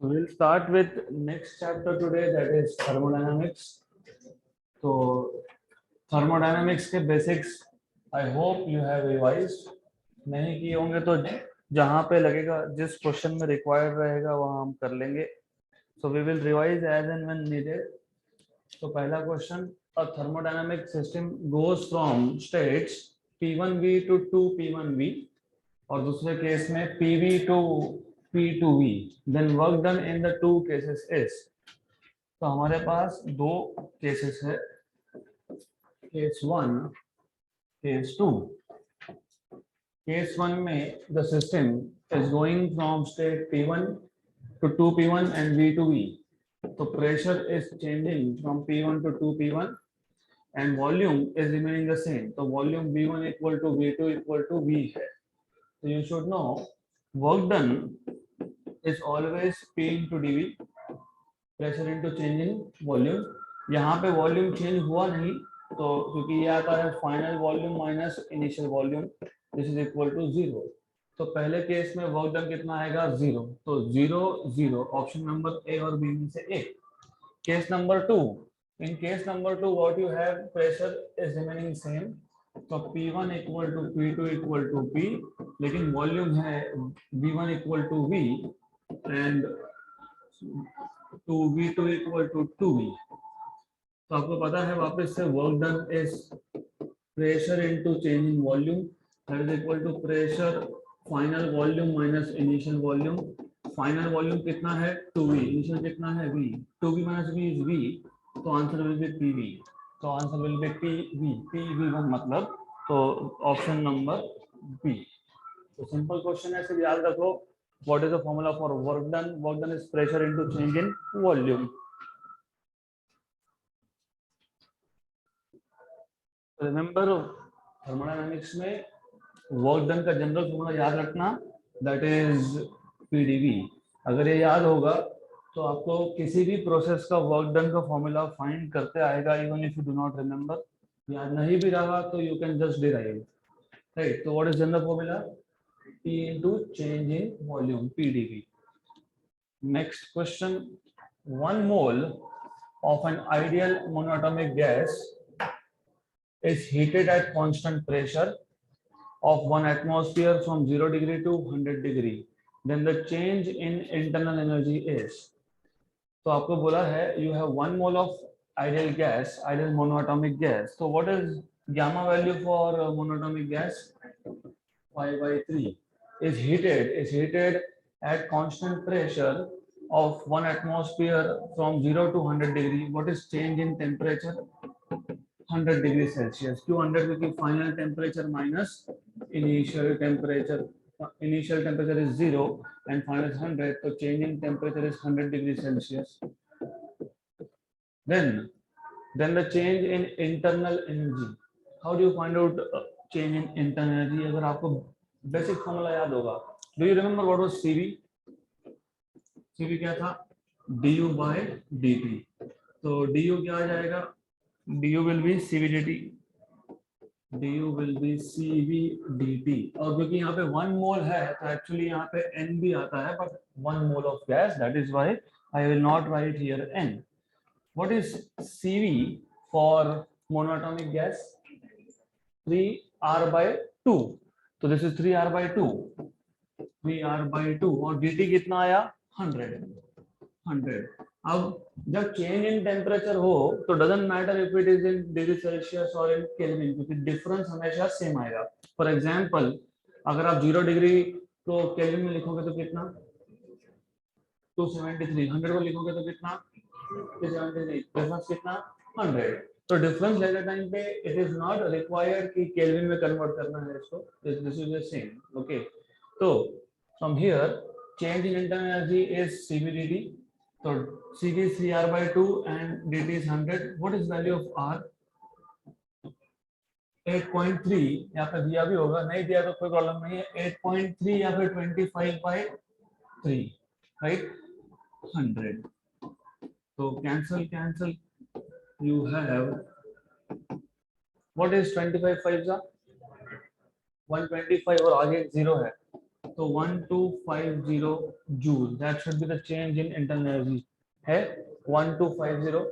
We'll start with next chapter today, that is thermodynamics. तो thermodynamics के basics I hope you have revised. नहीं किए होंगे तो जहाँ पे लगेगा, जिस क्वेश्चन में रिक्वायर्ड रहेगा वहाँ हम कर लेंगे. So we will revise as and when needed. तो पहला question, a thermodynamic system goes from states P1V to 2P1V और दूसरे केस में PV to P2V. Then work done in the two cases is. तो हमारे पास दो केसेस है, case 1, case 2. Case 1 में the system is going from state P1 to 2P1 and V to V. तो pressure is changing from P1 to 2P1 and volume is remaining the same. तो volume V1 equal to V2 equal to V है. So you should know work done is always P into dV, pressure into change in volume. यहाँ पे volume change हुआ नहीं, तो क्योंकि ये आता है final volume minus initial volume, this is equal to 0. तो पहले केस में वर्क डन कितना आएगा 0, तो 0 0, ऑप्शन नंबर ए और बी में से एक. Case number 2, in case number 2 what you have, pressure is remaining same, तो P1 equal to P2 equal to P, लेकिन वॉल्यूम है V1 equal to V and 2V2 equal to 2V. तो आपको पता है वापस से work done is pressure into change in volume, that is equal to pressure final volume minus initial volume. Final volume कितना है 2V, इनिशियल कितना है V, 2V minus V is V, तो आंसर विल बी PV. तो answer will be PV, PV1 मतलब, तो option number B. तो simple question है, सिर्फ याद रखो what is the formula for work done. Work done is pressure into change in volume. Remember thermodynamics में work done का जनरल फॉर्मूला याद रखना, दैट इज PdV. अगर ये याद होगा तो आपको किसी भी प्रोसेस का वर्क डन का फॉर्मूला फाइंड करते आएगा, even if you do not remember. याद नहीं भी रहा तो you can just derive, right. तो what is general formula, P into change in volume, PdV. Next question, 1 mole of an ideal monatomic gas is heated at constant pressure of 1 atmosphere from 0 degree to 100 degree. Then the change in internal energy is. तो आपको बोला है you have 1 mole of ideal gas, ideal monatomic gas. So what is gamma value for monatomic gas? 5/3 is heated at constant pressure of 1 atmosphere from 0 to 100 degree. What is change in temperature? 100 degrees Celsius. क्यों 100? क्योंकि final temperature minus initial temperature. Initial temperature is 0 and final 100, तो change in temperature is 100 degree Celsius. then the change in internal energy. How do you find out change in internal energy? अगर आपको basic formula याद होगा, do you remember what was CV? CV क्या था, du by dt. तो du क्या आ जाएगा, du will be CV dt, du will be CV dt. और क्योंकि यहाँ पे 1 मोल है तो एक्चुअली यहाँ पे n भी आता है, but 1 mole of gas, that is why I will not write here n. What is CV for monatomic gas? 3R/2. तो this is 3R/2, 3R/2 और dt कितना आया 100. अब जब चेंज इन टेम्परेचर हो तो doesn't matter if it is in degree Celsius और इन kelvin, क्योंकि डिफरेंस हमेशा सेम आएगा. फॉर एग्जांपल अगर आप 0 डिग्री को केल्विन में लिखोगे तो कितना 273, 100 को लिखोगे तो कितना 373, डिफरेंस कितना 100. तो डिफरेंस लेते टाइम पे इट इज नॉट रिक्वायर्ड कि केल्विन में कन्वर्ट करना है इसको, this is the same. Okay, तो from here change in internal energy is CV dt. तो CV is 3R/2 and dt is 100. What is value of R? 8.3. यहाँ पे दिया भी होगा, नहीं दिया तो कोई प्रॉब्लम नहीं है. 8.3 या फिर 25/3, राइट, 100. तो cancel you have, what is 25 5 125 और आगे 0 है, तो 1250 joule, that should be the change in internal energy है 1250।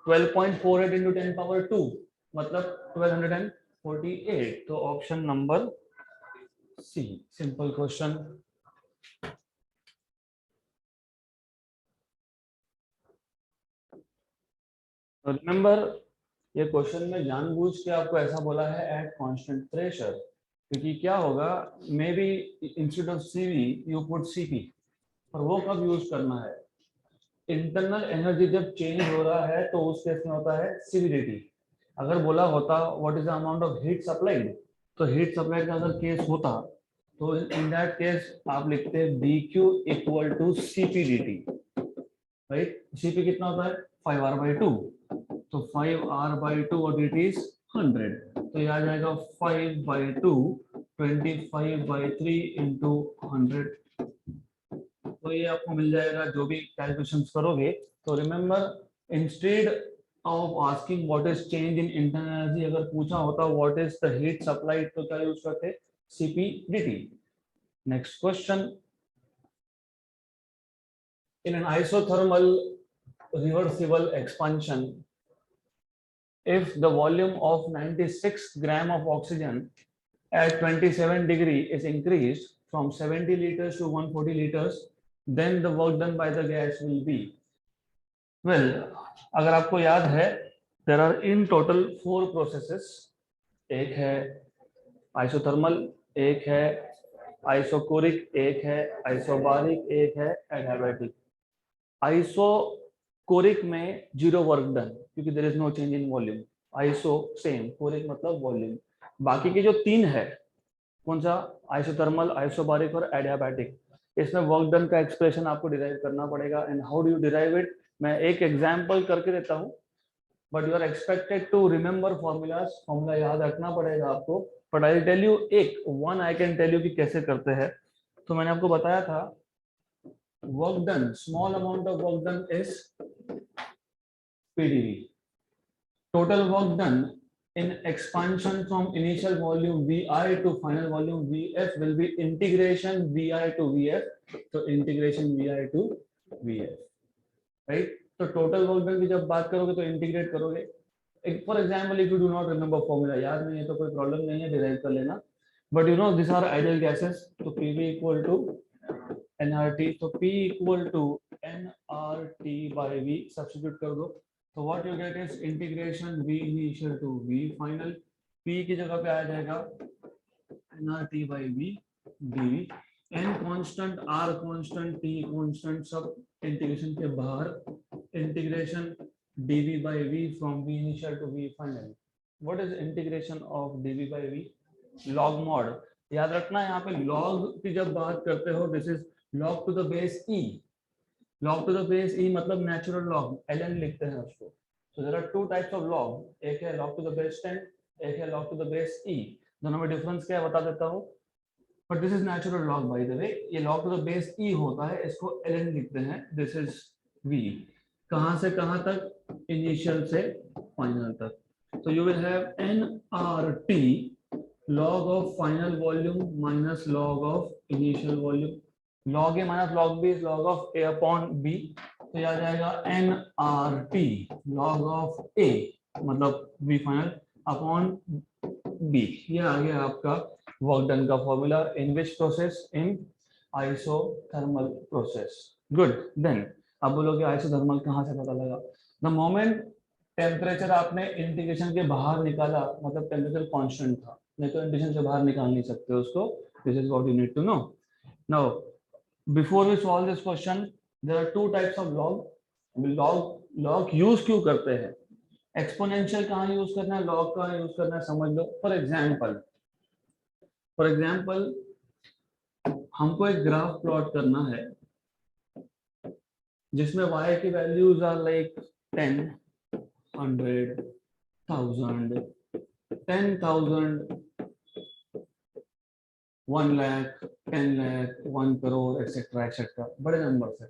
12.48 इंटू 10 पावर 2 मतलब 1248। तो option number C, simple question. Remember, ये क्वेश्चन में जानबूझ के आपको ऐसा बोला है एट कांस्टेंट प्रेशर, क्योंकि क्या होगा, may be instead of CV you put CP, और वो कब यूज करना है, इंटरनल एनर्जी जब चेंज हो रहा है तो उस केस में होता है सीवीडीटी। अगर बोला होता what is the amount of heat supplied, तो हीट सप्लाइड का अगर केस होता तो इन दैट केस आप लिखते हैं B Q equal to CPDT, right. CP कितना होता है 5r/2, तो 5r/2 और dt इज 100, तो ये आ जाएगा 5/2 25/3 इंटू 100। तो ये आपको मिल जाएगा जो भी कैलकुलेशंस करोगे। तो remember, instead of asking what is change in internal energy, अगर पूछा होता what is the heat supplied, तो क्या यूज करते CP dt। Next question, in an isothermal reversible expansion, if the volume of 96 gram of oxygen at 27 degree is increased from 70 liters to 140 liters, then the work done by the gas will be, well, अगर आपको याद है, there are in total 4 processes, एक है isothermal, एक है isochoric, एक है आइसोबारिक, एक है एडियाबैटिक। आइसोकोरिक में जीरो वर्क डन, क्योंकि there is no change in volume. Iso same, choric मतलब वॉल्यूम। बाकी के जो 3 है, कौन सा, आइसोथर्मल, आइसोबारिक और एडियाबैटिक, इसमें वर्क डन का एक्सप्रेशन आपको डिराइव करना पड़ेगा। And how do you derive it, मैं एक एग्जांपल करके देता हूं, but you are expected to remember formulas, formula याद रखना पड़ेगा आपको। बट आई टेल यू एक one I can tell you कि कैसे करते हैं। तो मैंने आपको बताया था work done, small amount of work done is PdV. Total work done in expansion from initial volume Vi to final volume Vf will be integration Vi to Vf. So integration Vi to Vf, right? तो total work done की जब बात करोगे तो integrate करोगे। For example, if you do not remember formula, याद नहीं है तो कोई प्रॉब्लम नहीं है, डिराइव कर लेना। But you know these are ideal gases, तो PV equal to nRT, तो P equal to nRT by V substitute कर दो, तो what you get is integration V initial to V final, P की जगह पे आ जाएगा nRT by V dV, n constant, R constant, T constant, सब इंटीग्रेशन के बाहर, integration dV by V from V initial to V final. What is integration of dV by V? log mod, याद रखना यहाँ पे log की जब बात करते हो, this is log to the base e, log to the base e मतलब natural log, ln लिखते हैं उसको। so there are 2 types of log, एक है log to the base 10, एक है log to the base e, दोनों में डिफरेंस क्या है बता देता हूँ, but this is natural log by the way। ये log to the base e होता है, इसको ln लिखते हैं, this is v। कहाँ से कहाँ तक, इनिशियल से फाइनल तक। तो you will have nRT log of final volume minus log of initial volume, log a minus log b is log of a upon b, तो यह आ जाएगा nRT log of a मतलब b final upon b। ये आ गया आपका work done का formula in which process, in isothermal process. Good, then अब बोलोगे आइसोथर्मल कहाँ से पता लगा। द मोमेंट टेम्परेचर आपने इंटीग्रेशन के बाहर निकाला, मतलब टेम्परेचर कांस्टेंट था, नहीं तो इंटीग्रेशन से बाहर निकाल नहीं सकते उसको। This is what you need to know. Now before we solve this question, there are 2 types of log. Log use क्यों करते हैं, एक्सपोनेंशियल कहाँ यूज करना है, लॉग कहाँ यूज करना है, समझ लो। फॉर एग्जाम्पल हमको एक ग्राफ प्लॉट करना है जिसमें y की values are like 10, 100, 1000, 10,000, 1 lakh, 10 lakh, 1 crore etcetera etcetera, बड़े नंबर है,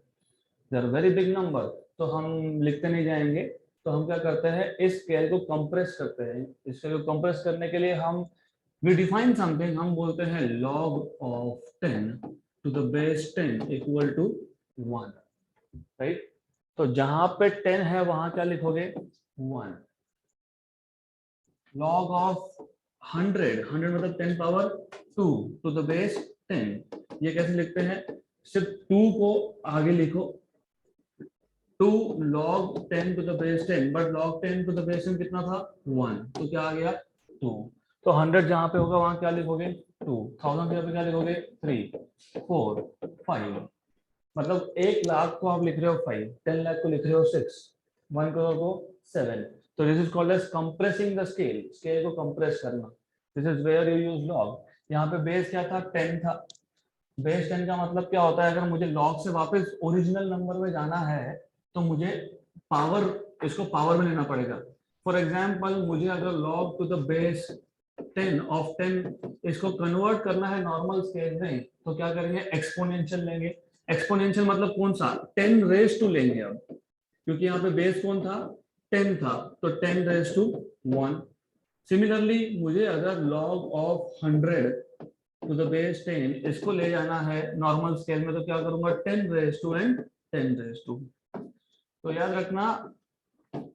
they are very big number. तो हम लिखते नहीं जाएंगे, तो हम क्या करते हैं, इस स्केल को कंप्रेस करते हैं। इस स्केल को कंप्रेस करने के लिए हम वी डिफाइन समथिंग, हम बोलते हैं log of 10 to the base 10 equal to 1, right? तो जहां पे 10 है वहां क्या लिखोगे? 1. log of 100, 100 मतलब 10 पावर 2 to the base 10, ये कैसे लिखते हैं? सिर्फ 2 को आगे लिखो, 2 log 10 to the base 10, but log 10 to the base 10 कितना था? 1, तो क्या आ गया? 2. तो 100 जहां पे होगा वहां क्या लिखोगे? 2. 1000 पे क्या लिखोगे? 3, 4, 5. मतलब 1 लाख को आप लिख रहे हो 5, 10 लाख को लिख रहे हो 6, 1 करोड़ को 7. तो this is called as compressing the scale, scale को कंप्रेस करना. This is where you use log. यहाँ पे बेस क्या था? 10 था. बेस 10 का मतलब क्या होता है? अगर मुझे लॉग से वापस ओरिजिनल नंबर में जाना है तो मुझे पावर, इसको पावर में लेना पड़ेगा. फॉर एग्जाम्पल मुझे अगर log to the base 10 of 10 इसको कन्वर्ट करना है नॉर्मल स्केल में, तो क्या करेंगे? एक्सपोनेंशियल लेंगे. एक्सपोनेंशियल मतलब कौन सा? 10 रेज टू लेंगे अब, क्योंकि यहाँ पे बेस कौन था? 10 था, तो 10 रेज टू 1. सिमिलरली मुझे अगर log of 100 to the base 10 इसको ले जाना है नॉर्मल स्केल में, तो क्या करूंगा? 10 raise to and 10 raise to. तो याद रखना,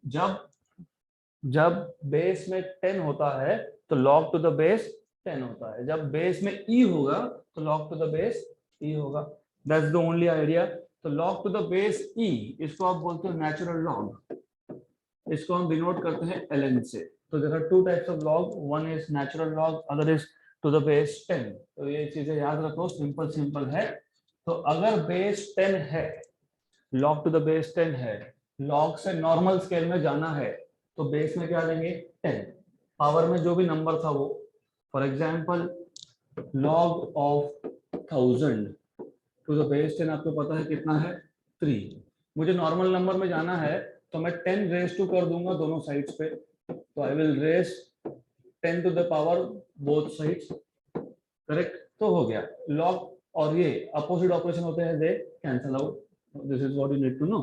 जब जब बेस में 10 होता है तो log टू द बेस 10 होता है. जब बेस में e होगा तो log to the base e होगा. That's the only idea. तो log to the base e, इसको आप बोलते हो नेचुरल लॉग. इसको हम डिनोट करते हैं ln से. तो there are two types of log, one is natural log, other is to the base 10. तो ये चीजें याद रखो, सिंपल सिंपल है. तो अगर बेस 10 है, log टू द बेस 10 है, log से नॉर्मल स्केल में जाना है, तो बेस में क्या लेंगे? 10. पावर में जो भी नंबर था वो. For example log of 1000 to the base 10 आपको पता है कितना है? 3. मुझे नॉर्मल नंबर में जाना है तो मैं 10 रेज टू कर दूंगा दोनों साइड्स पे. तो I will raise 10 to the power both sides. Correct? तो हो गया log. और ये अपोजिट ऑपरेशन होते हैं, they cancel out. This is what you need to know.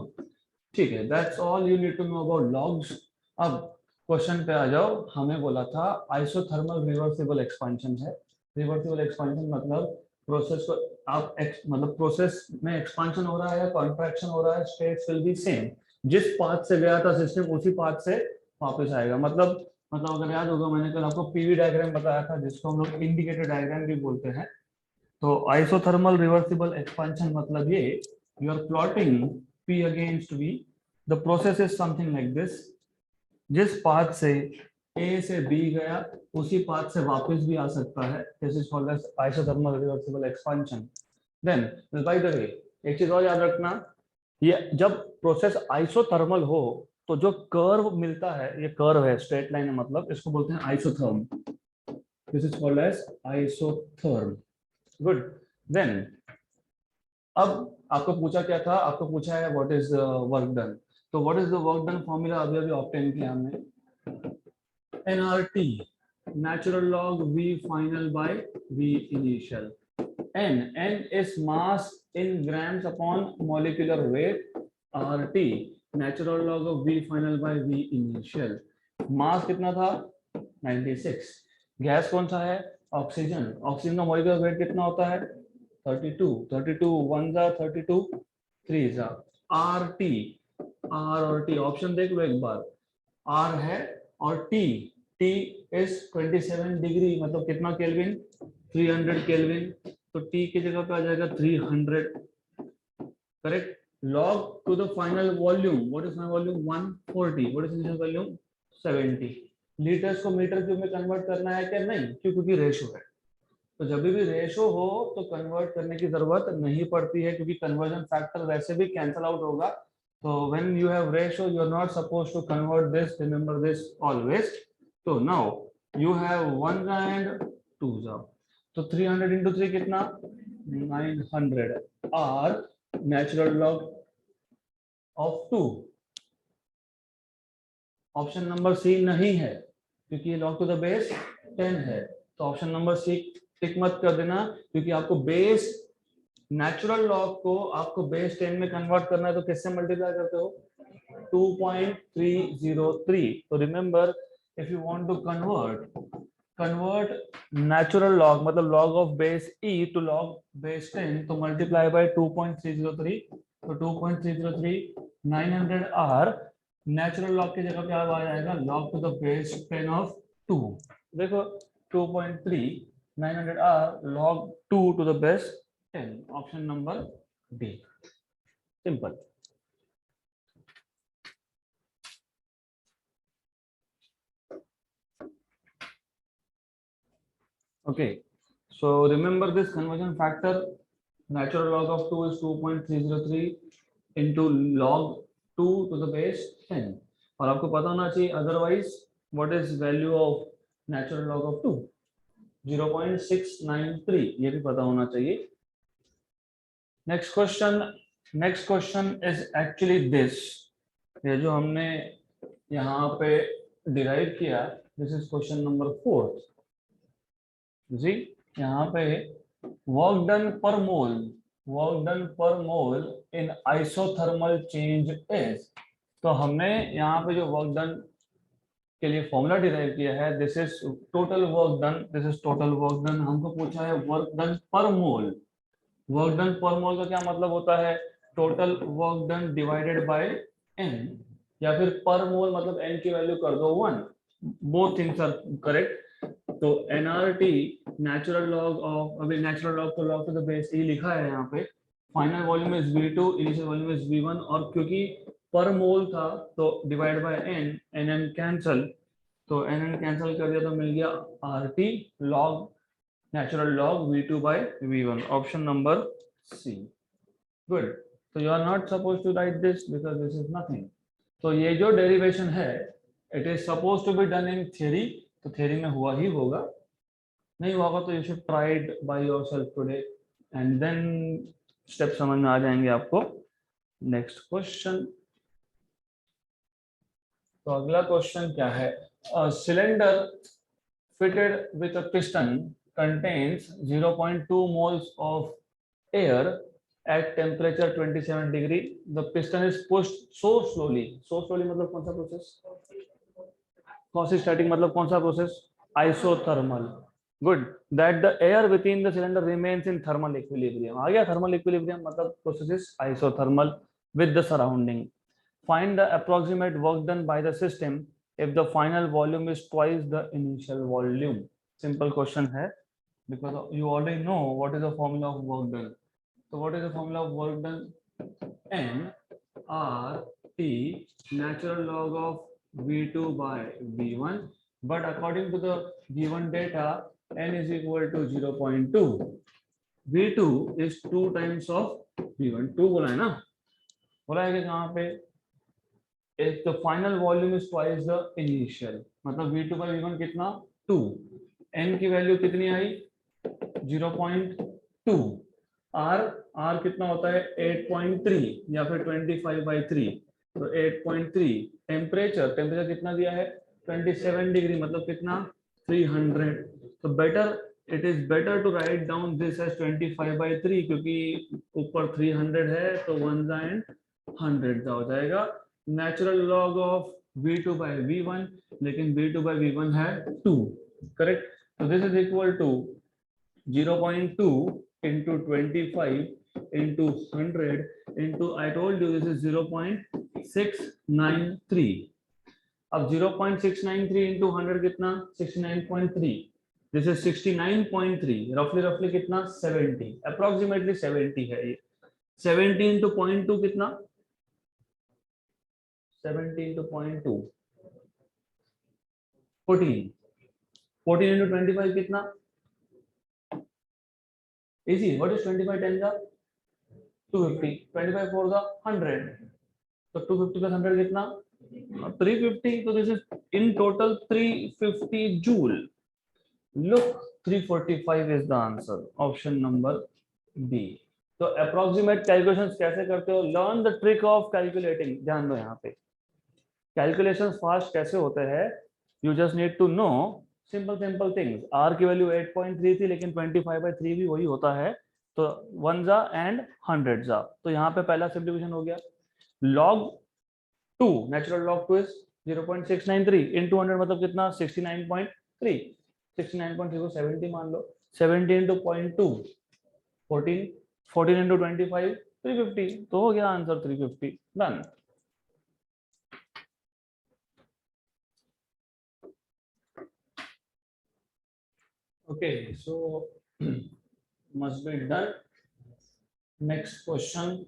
ठीक है, that's all you need to know about logs. अब क्वेश्चन पे आ जाओ. हमें बोला था आइसोथर्मल रिवर्सिबल एक्सपेंशन है. रिवर्सिबल एक्सपेंशन मतलब प्रोसेस को आप मतलब प्रोसेस में एक्सपेंशन हो रहा है या कॉन्ट्रैक्शन हो रहा है, स्टेट्स विल बी सेम. जिस पाथ से गया था सिस्टम उसी पाथ से वापस आएगा. मतलब अगर याद होगा मैंने कल आपको पीवी डायग्राम बताया था, जिसको हम लोग इंडिकेटर डायग्राम भी बोलते हैं. तो आइसोथर्मल रिवर्सिबल एक्सपेंशन मतलब ये, you are plotting P against V. The process is something like this. जिस पाथ से A से B गया उसी पाथ से वापस भी आ सकता है. This is called as isothermal reversible expansion. Then, by the way, एक चीज और याद रखना, ये जब प्रोसेस आइसोथर्मल हो तो जो कर्व मिलता है, ये कर्व है, स्ट्रेट लाइन है, मतलब इसको बोलते हैं isotherm. This is called as isotherm. Good. Then अब आपको पूछा क्या था? आपको पूछा है व्हाट इज वर्क डन. तो what is the work done formula अभी अभी ऑब्टेन किया हमने. nRT, natural log V final by V initial. n is mass in grams upon molecular weight. RT, natural log of V final by V initial. मास कितना था? 96. Gas कौन सा है? Oxygen. Oxygen का मॉलिक्यूलर वेट कितना होता है? 32. 32 1 जा 32 3 जा. RT, R और T ऑप्शन देख लो एक बार. R है और T इज 27 डिग्री, मतलब कितना केल्विन? 300 केल्विन. तो T की जगह पे आ जाएगा 300. Correct. log to the final volume, what is my volume? 140. What is initial volume? 70. Litres को मीटर क्यूब में कन्वर्ट करना है क्या? नहीं, क्योंकि रेशो है. तो जब भी रेशो हो तो कन्वर्ट करने की जरूरत नहीं पड़ती है, क्योंकि कन्वर्जन फैक्टर वैसे भी कैंसल आउट होगा. तो when you have ratio you are not supposed to convert this, remember this always. तो नाउ यू हैव 1 जा एंड 2 जा. तो 300 into 3 कितना? 900. Are natural log of 2. Option number C नहीं है, क्योंकि ये लॉग टू द बेस 10 है. तो ऑप्शन नंबर सी टिक मत कर देना, क्योंकि आपको बेस नेचुरल लॉग को आपको बेस 10 में कन्वर्ट करना है. तो किससे मल्टीप्लाई करते हो? 2.303. तो remember, if you want to convert convert natural log मतलब log of base e to log base 10, तो मल्टीप्लाई बाय 2.303, तो 2.303 900 आर नेचुरल लॉग की जगह पे अब आ जाएगा log to the base 10 of 2। देखो 2.3 900 are log 2 to the base 10, option number D, simple. Okay, so remember this conversion factor. Natural log of 2 is 2.303 into log 2 to the base 10. और आपको पता होना चाहिए otherwise what is value of natural log of 2? 0.693, ये भी पता होना चाहिए। Next question is actually this. ये जो हमने यहाँ पे derive किया, this is question number 4. जी यहाँ पे वर्क डन पर मोल इन आइसोथर्मल चेंज इज, तो हमने यहाँ पे जो वर्क डन के लिए फॉर्मूला डिराइव किया है, this is total work done, हमको पूछा है वर्क डन पर मोल। वर्क डन पर मोल का क्या मतलब होता है? Total work done divided by n, या फिर पर मोल मतलब n की वैल्यू कर दो 1, बोथ थिंग्स आर करेक्ट। तो nRT नेचुरल लॉग ऑफ, अभी नेचुरल लॉग को log to the base e लिखा है यहाँ पे, final volume is V2, initial volume is V1, और क्योंकि पर मोल था तो divide by n, nn cancel, तो nn कैंसल कर दिया तो मिल गया RT log natural log V2 by V1, option number C. Good, तो you are not suppose to right this because this is nothing. तो ये जो डेरिवेशन है it is suppose to be done in theory, तो theory में हुआ ही होगा, नहीं होगा तो you should try it by yourself today and then step समझ में आ जाएंगे आपको। नेक्स्ट क्वेश्चन, तो अगला क्वेश्चन क्या है? Cylinder fitted with a piston contains 0.2 moles of air at temperature 27 degree. The piston is pushed so slowly मतलब कौन सा प्रोसेस? quasi-static मतलब कौन सा process? Isothermal. Good, that the air within the cylinder remains in thermal equilibrium. आ गया thermal equilibrium मतलब process is isothermal with the surrounding. Find the approximate work done by the system if the final volume is twice the initial volume. Simple question है because you already know what is the formula of work done. So what is the formula of work done? N R T natural log of V2 by V1, but according to the given data N is equal to 0.2, V2 is 2 times of V1, 2 बोला है ना, बोला है कि कहाँ पे? if the final volume is twice the initial, मतलब V2 by V1 कितना? 2, N की वैल्यू कितनी आई? 0.2, R कितना होता है? 8.3 या फिर 25/3, तो 8.3। टेम्परेचर कितना दिया है? 27 डिग्री मतलब कितना? 300। तो it is better to write down this as 25/3, क्योंकि ऊपर 300 है तो 1 एंड 100 हो जाएगा। Natural log of V2 by V1, लेकिन V2 by V1 है 2, करेक्ट। तो this is equal to 0.2 into 25 into 100 into, I told you this is 0.693। अब 0.693 into 100 कितना? 69.3। दिस इज 69.3, रफली कितना? 70, अप्रोक्सीमेटली 70 है ये। 70 into 0.2 कितना? 70 into 0.2 14, 14 into 25 कितना? Easy. What is 25 10 का? 250, 25 4 का 100, तो 250 plus 100 कितना? 350, तो this is in total 350 joule. Look, 345 is the answer, option number B. तो approximate calculations कैसे करते हो? Learn the trick of calculating. ध्यान दो यहाँ पे, calculations fast कैसे होते हैं? You just need to know simple things. R की वैल्यू 8.3 थी, लेकिन 25/3 भी वही होता है, तो 1 जा एंड 100 जा, तो यहाँ पे पहला सिंप्लीफिकेशन हो गया। log 2 natural log 2 is 0.693 into 100 मतलब कितना? 69.3। 69.3 को 70 मान लो, 70 इंटू 0.2 14, 14 इंटू 25 350, तो हो गया answer 350। Done. Okay, so must be done. Next question.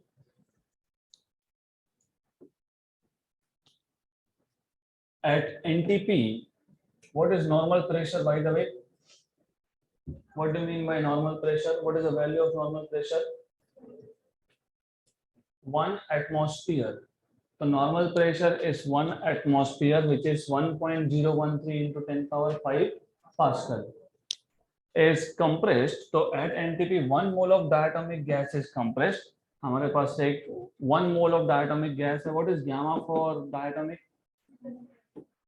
At NTP, what is normal pressure, by the way? What do you mean by normal pressure? What is the value of normal pressure? 1 atmosphere. So normal pressure is 1 atmosphere, which is 1.013 into 10 power 5 Pascal. Is compressed. So at NTP, 1 mole of diatomic gas is compressed. हमारे पास एक 1 mole of diatomic gas है. What is gamma for diatomic?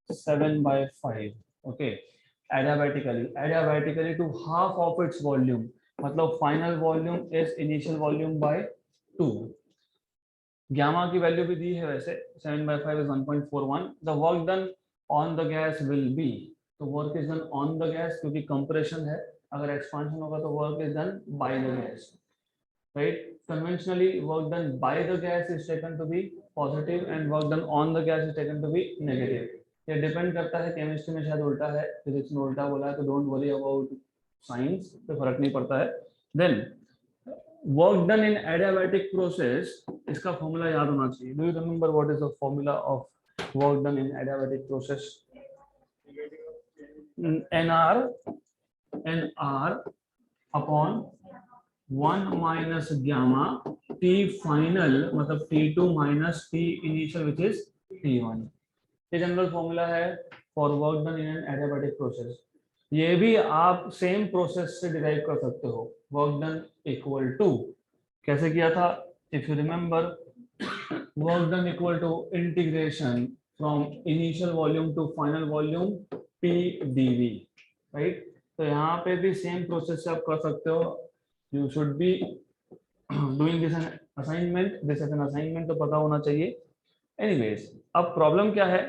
7/5. Okay. Adiabatically to half of its volume. मतलब final volume is initial volume by 2. Gamma की value भी दी है वैसे, 7/5 is 1.41. The work done on the gas will be, तो work is done on the gas क्योंकि compression है, अगर expansion होगा तो work is done by the gas, right? Conventionally work done by the gas is taken to be positive and work done on the gas is taken to be negative. ये depend करता है, chemistry में शायद उल्टा है, physics में उल्टा बोला है, तो डोंट वरी अबाउट साइंस, पे फर्क नहीं पड़ता है। Then work done in adiabatic process, इसका फॉर्मूला याद होना चाहिए। Do you remember what is the formula of work done in adiabatic process? NR upon 1 minus gamma T final, मतलब T2 minus T initial which is T1। ये general formula है for work done in an adiabatic process. ये भी आप same process से derive कर सकते हो। वर्क डन इक्वल टू, कैसे किया था? If you remember, work done equal to integration from initial volume to final volume P dV, right? तो यहाँ पे भी सेम प्रोसेस से आप कर सकते हो। You should be doing this assignment, this as an assignment, तो पता होना चाहिए। एनीवेज, अब प्रॉब्लम क्या है?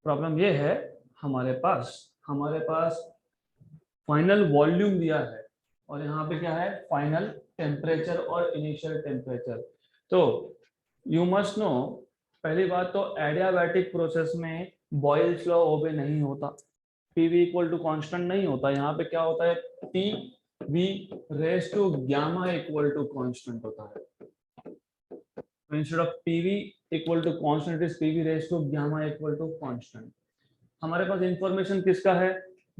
प्रॉब्लम ये है, हमारे पास फाइनल वॉल्यूम दिया है और यहाँ पे क्या है? फाइनल टेम्परेचर और इनिशियल टेम्परेचर। तो यू मस्ट नो, पहली बात तो एडियाबैटिक प्रोसेस में बॉयल्स लॉ ओबे नहीं होता, PV इक्वल टू कांस्टेंट नहीं होता। यहाँ पे क्या होता है? PV raise to gamma equal to constant होता है। Instead of PV equal to constant is PV raise to gamma equal to constant. हमारे पास इंफॉर्मेशन किसका है?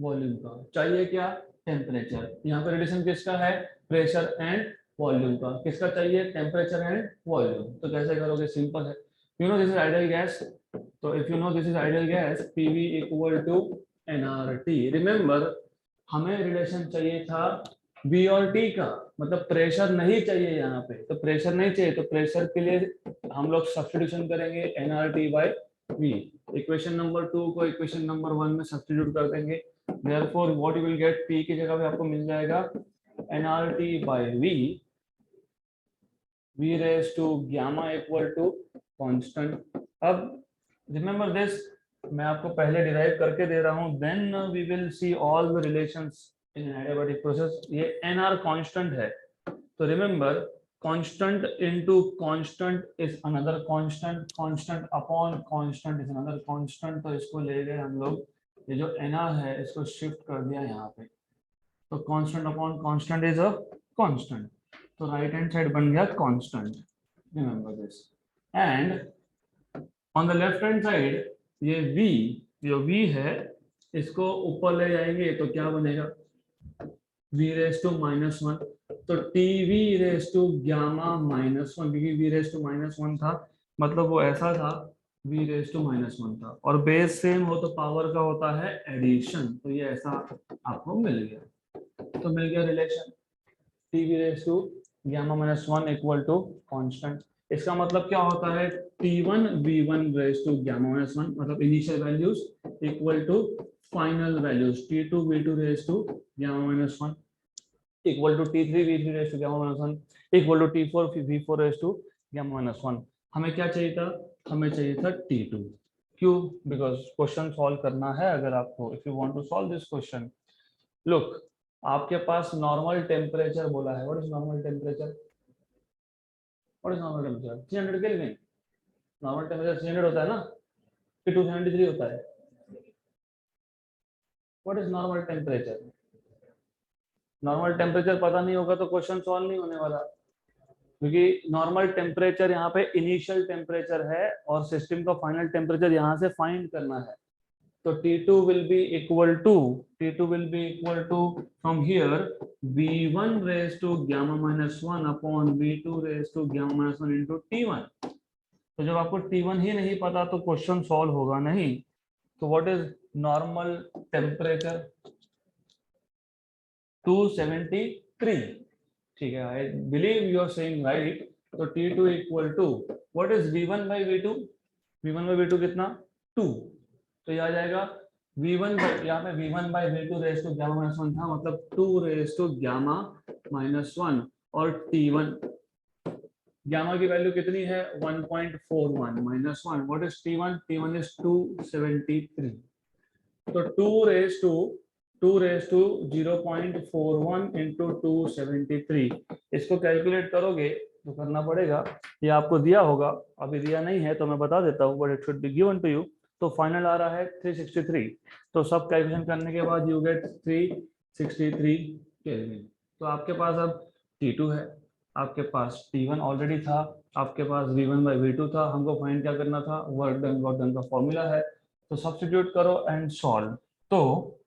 वॉल्यूम का। चाहिए क्या? टेम्परेचर। यहाँ पे रिलेशन किसका है? प्रेशर एंड वॉल्यूम का। किसका चाहिए? Temperature and volume. तो कैसे करोगे? सिंपल है। You know this is ideal gas, तो if you know this is ideal gas, PV equal to nRT। Remember, हमें रिलेशन चाहिए था V और T का, मतलब प्रेशर नहीं चाहिए यहाँ पे। तो प्रेशर नहीं चाहिए, तो प्रेशर के लिए हम लोग सब्स्टिट्यूशन करेंगे nRT by V। Equation number 2 को इक्वेशन नंबर 1 में सब्स्टिट्यूट कर देंगे। Therefore, what you will get, P की जगह पे आपको मिल जाएगा nRT by V, V raised to gamma equal to constant। अब remember this, मैं आपको पहले डिराइव करके दे रहा हूँ, then we will see all the relations in an adiabatic process। ये nr constant है, तो remember constant into constant is another constant, constant upon constant is another constant। तो इसको ले गए हम लोग, ये जो nr है इसको शिफ्ट कर दिया यहाँ पे, तो constant upon constant is a constant। तो राइट हैंड साइड बन गया constant, remember this. And on the left hand side ये v, जो v है इसको ऊपर ले जाएंगे तो क्या बनेगा? v रेज टू -1, तो tv रेज टू गामा -1, क्योंकि v रेज टू -1 था, मतलब वो ऐसा था, v रेज टू -1 था, और बेस सेम हो तो पावर का होता है एडिशन। तो ये ऐसा आपको मिल गया, तो मिल गया relation tv raise to gamma -1 equal to constant. इसका मतलब क्या होता है? T1 V1 raise to gamma -1, मतलब initial values equal to final values T2 V2 raise to gamma -1 equal to T3 V3 raise to gamma -1 equal to T4 V4 raise to gamma -1। हमें क्या चाहिए था? हमें चाहिए था T2। क्यों? Because question solve करना है अगर आपको, if you want to solve this question, look, आपके पास नॉर्मल टेम्परेचर बोला है. What is normal temperature? What is normal temperature? 300 kelvin. Normal temperature 300 होता है ना, कि 273 होता है? What is normal temperature? Normal temperature पता नहीं होगा तो क्वेश्चन सॉल्व नहीं होने वाला, क्योंकि नॉर्मल टेम्परेचर यहाँ पे इनिशियल टेम्परेचर है और सिस्टम का फाइनल टेम्परेचर यहाँ से फाइंड करना है. तो T2 will be equal to from here V1 raised to gamma minus 1 upon V2 raised to gamma minus 1 into T1. तो जब आपको T1 ही नहीं पता तो क्वेश्चन सॉल्व होगा नहीं. तो व्हाट इज नॉर्मल टेम्परेचर? 273. ठीक है, I believe you are saying right. तो T2 equal to what is V1 by V2? V1 by V2 कितना? 2. तो यह आ जाएगा V1 यहाँ पे V1 by V2 raise to gamma minus 1 था, मतलब 2 रेज टू गामा माइनस 1. और T1 गामा की वैल्यू कितनी है? 1.41 minus 1. What is T1? T1 is 273. तो 2 रेज टू 0.41 इंटू 273. इसको कैलकुलेट करोगे तो करना पड़ेगा, ये आपको दिया होगा, अभी दिया नहीं है तो मैं बता देता हूँ, but it should be given to you. तो फाइनल आ रहा है 363. तो सब कैलकुलेशन करने के बाद यू गेट 363 केल्विन. तो आपके पास अब T2 है, आपके पास T1 ऑलरेडी था, आपके पास V1 by V2 था. हमको फाइंड क्या करना था? वर्क डन का फॉर्मूला है. तो सब्स्टिट्यूट करो एंड सॉल्व. तो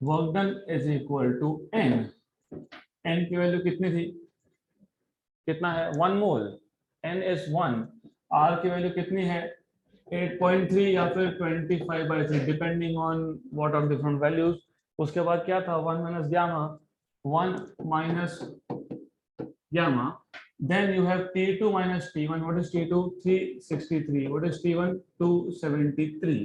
work done is equal to N. N की वैल्यू कितनी थी? कितना है? 1 मोल. N is 1. R की वैल्यू कितनी है? 8.3 या फिर 25/3 depending on what are different values. उसके बाद क्या था? 1 minus gamma. 1 minus gamma. Then you have T2 minus T1. What is T2? 363. What is T1? 273.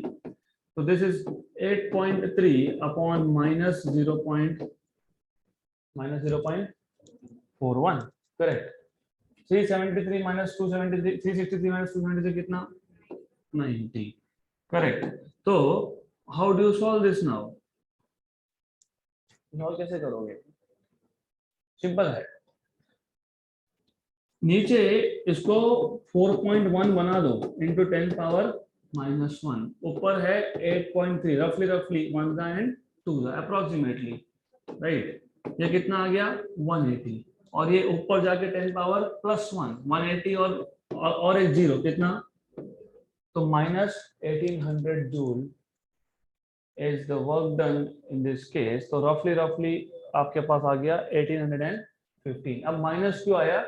So this is 8.3 upon minus 0.41. Correct. 373 minus 273. 363 minus 273 कितना? 90. Correct. So how do you solve this now? Solve कैसे करोगे? Simple है. नीचे इसको 4.1 बना दो into 10 power minus 1. ऊपर है 8.3. रफली 1 एंड 2 अप्रोक्सीमेटली, राइट. ये कितना आ गया? 180. और ये ऊपर जाके 10 पावर प्लस 1, 180 और एक जीरो, कितना? तो minus 1800 joule is the work done in this case. तो रफली आपके पास आ गया 1815. अब माइनस क्यों आया?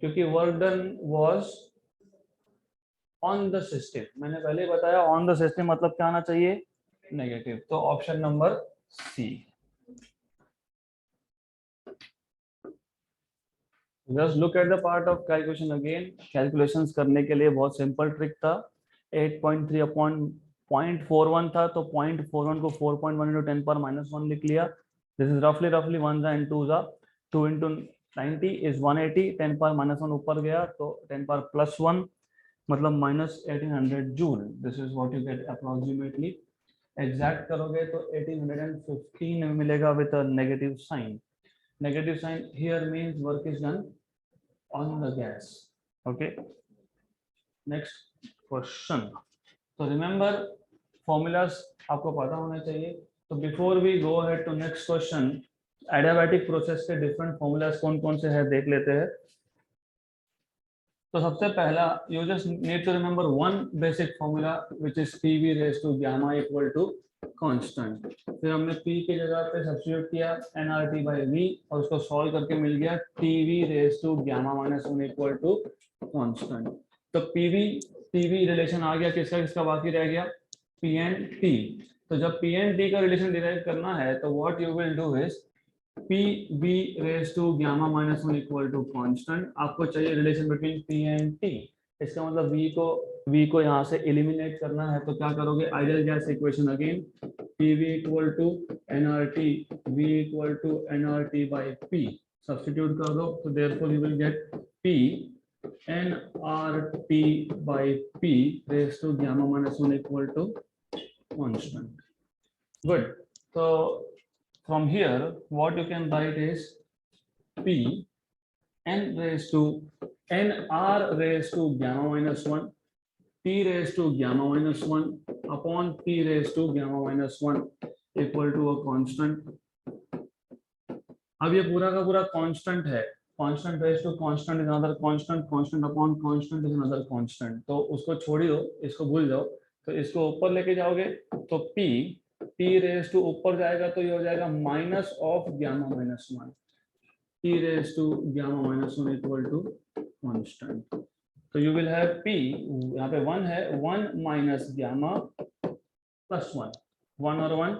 क्योंकि work done was on the system. मैंने पहले बताया ऑन द सिस्टम मतलब क्या आना चाहिए? नेगेटिव. तो option number C. Just look at the part of calculation again. Calculations करने के लिए बहुत सिंपल ट्रिक था. 8.3 अपॉन 0.41 था, तो 0.41 को 4.1 इंटू 10 पावर माइनस 1 लिख लिया. दिस इज रफली 1 and 2 2 into 90 is 180. 10 power minus 1 ऊपर गया तो 10 पावर प्लस 1 मतलब minus 1800 joule. This is what you get approximately. Exact करोगे तो 1815 में मिलेगा with a negative sign. Negative sign here means work is done on the gas. Okay. Next question. So remember formulas आपको पता होना चाहिए. तो before we go ahead to next question, adiabatic process के different formulas कौन-कौन से हैं देख लेते हैं. तो सबसे पहला you just need to remember one basic formula which is PV raised to gamma equal to constant. फिर हमने P की जगह पे सब्स्टिट्यूट किया nRT by V और उसको सॉल्व करके मिल गया TV raise to gamma minus 1 equal to constant. तो PV रिलेशन आ गया. किसका किसका बाकी रह गया? P and T. तो जब P and T का रिलेशन डिराइव करना है तो what you will do is PV raise to gamma minus 1 equal to constant. आपको चाहिए relation between P and T. इसका मतलब V को यहाँ से एलिमिनेट करना है. तो क्या करोगे? Ideal gas equation again. PV equal to nRT, V equal to nRT by P. Substitute कर दो तो therefore you will get P nRT by P raise to gamma minus 1 equal to constant. Good. तो from here what you can write is p n raised to nr raised to gamma minus 1 p raised to gamma minus 1 upon p raised to gamma minus 1 equal to a constant. अब ये पूरा का पूरा constant है, constant raise to constant is another constant, constant upon constant is another constant, तो उसको छोड़ दो, इसको भूल जाओ, तो इसको ऊपर लेके जाओगे तो p रेज टू ऊपर जाएगा तो ये हो जाएगा minus of gamma minus 1, p raise to gamma minus 1 equal to constant, तो यू विल हैव p, यहाँ पे 1 है, 1 माइनस गामा प्लस 1, 1 और 1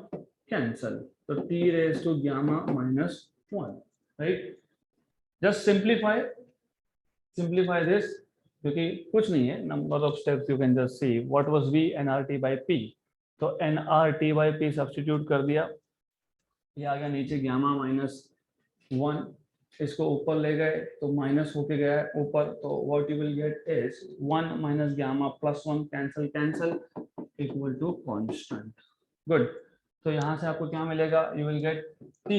कैंसल, तो t raise to gamma minus 1, right? Just simplify this, क्योंकि कुछ नहीं है, number of steps you can just see what was v nRt by p, तो nRt by p सब्स्टिट्यूट कर दिया, ये आ गया नीचे गामा माइनस 1, इसको ऊपर ले गए तो माइनस होके गया है ऊपर, तो what you will get is 1 minus gamma plus 1 cancel equal to constant. Good, तो यहाँ से आपको क्या मिलेगा, you will get p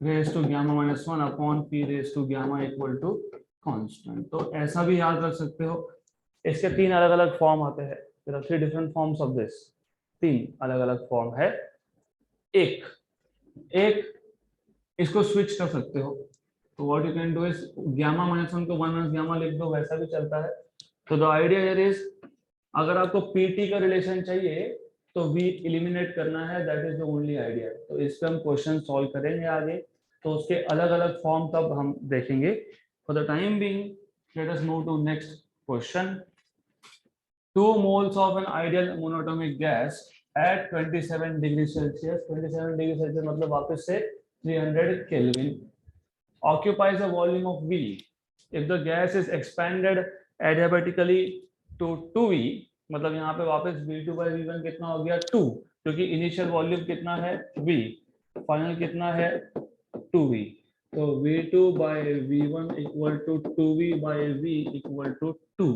raise to gamma minus 1 upon p raise to gamma equal to constant. तो ऐसा भी याद रख सकते हो, इसके 3 अलग अलग फॉर्म आते हैं, there are 3 different forms of this, 3 अलग अलग फॉर्म है. एक इसको स्विच कर सकते हो, तो what you can do is gamma minus 1 को 1 माइनस गामा लिख दो, वैसा भी चलता है. तो द आइडिया हियर इज, अगर आपको pt का रिलेशन चाहिए तो v एलिमिनेट करना है, that is the only idea. तो इस पे हम क्वेश्चन सॉल्व करेंगे आगे, तो उसके अलग अलग फॉर्म तब हम देखेंगे. For the time being let us move to next question. 2 moles of an ideal monatomic gas at 27 degree Celsius, 27 degree Celsius मतलब वापस से 300 Kelvin, occupies a volume of v. If the gas is expanded adiabatically to 2v, मतलब यहाँ पे वापस v2 by v1 कितना हो गया 2, क्योंकि इनिशियल वॉल्यूम कितना है v, फाइनल कितना है 2v, तो v2 by v1 equal to 2v by v equal to 2,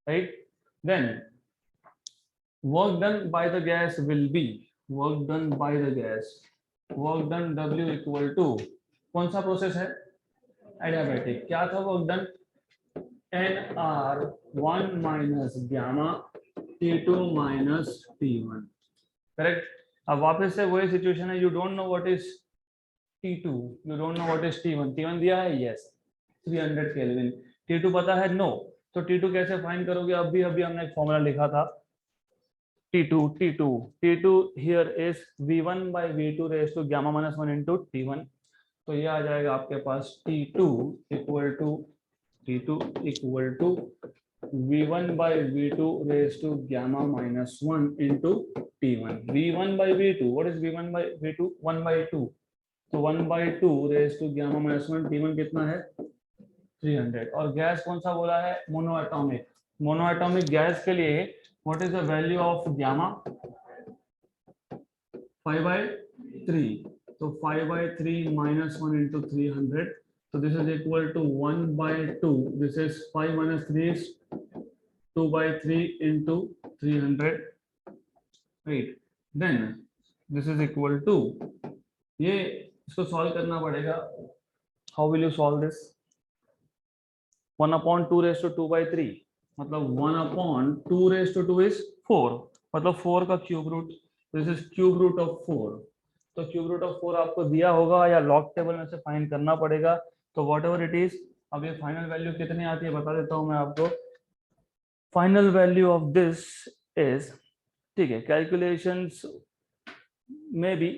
right? Then work done by the gas will be, work done by the gas, work done w equal to, कौन सा process है, adiabatic, क्या था work done, nr1 minus gamma t2 minus t1, correct. अब वापस से वही situation है, you don't know what is t2, you don't know what is t1, t1 दिया है यस 300 केल्विन, t2 पता है नो, तो t2 कैसे फाइंड करोगे, अभी हमने एक फॉर्मूला लिखा था t2 here is v1 by v2 raised to gamma minus 1 into t1, तो ये आ जाएगा आपके पास t2 equal to v1 by v2 raised to gamma minus 1 into t1. v1 by v2, what is v1 by v2, 1 by 2, तो 1 by 2 raised to gamma minus 1, t1 कितना है 300, और गैस कौन सा बोला है, मोनोएटॉमिक गैस के लिए what is the value of gamma, 5 by 3, तो 5 by 3 minus 1 into 300, so this is equal to 1 by 2, this is 5 minus 3 is 2 by 3 into 300, right? Then this is equal to, ये इसको solve करना पड़ेगा. how will you solve this, 1 upon 2 raised to 2 by 3, मतलब 1 upon 2 raised to 2 is 4, मतलब 4 का cube root, this is cube root of 4, तो cube root of 4 आपको दिया होगा या लॉग टेबल में से फाइंड करना पड़ेगा, तो वॉट एवर इट इज. अब ये फाइनल वैल्यू कितनी आती है बता देता हूं मैं आपको, final value of this is, ठीक है, कैलकुलेशंस में भी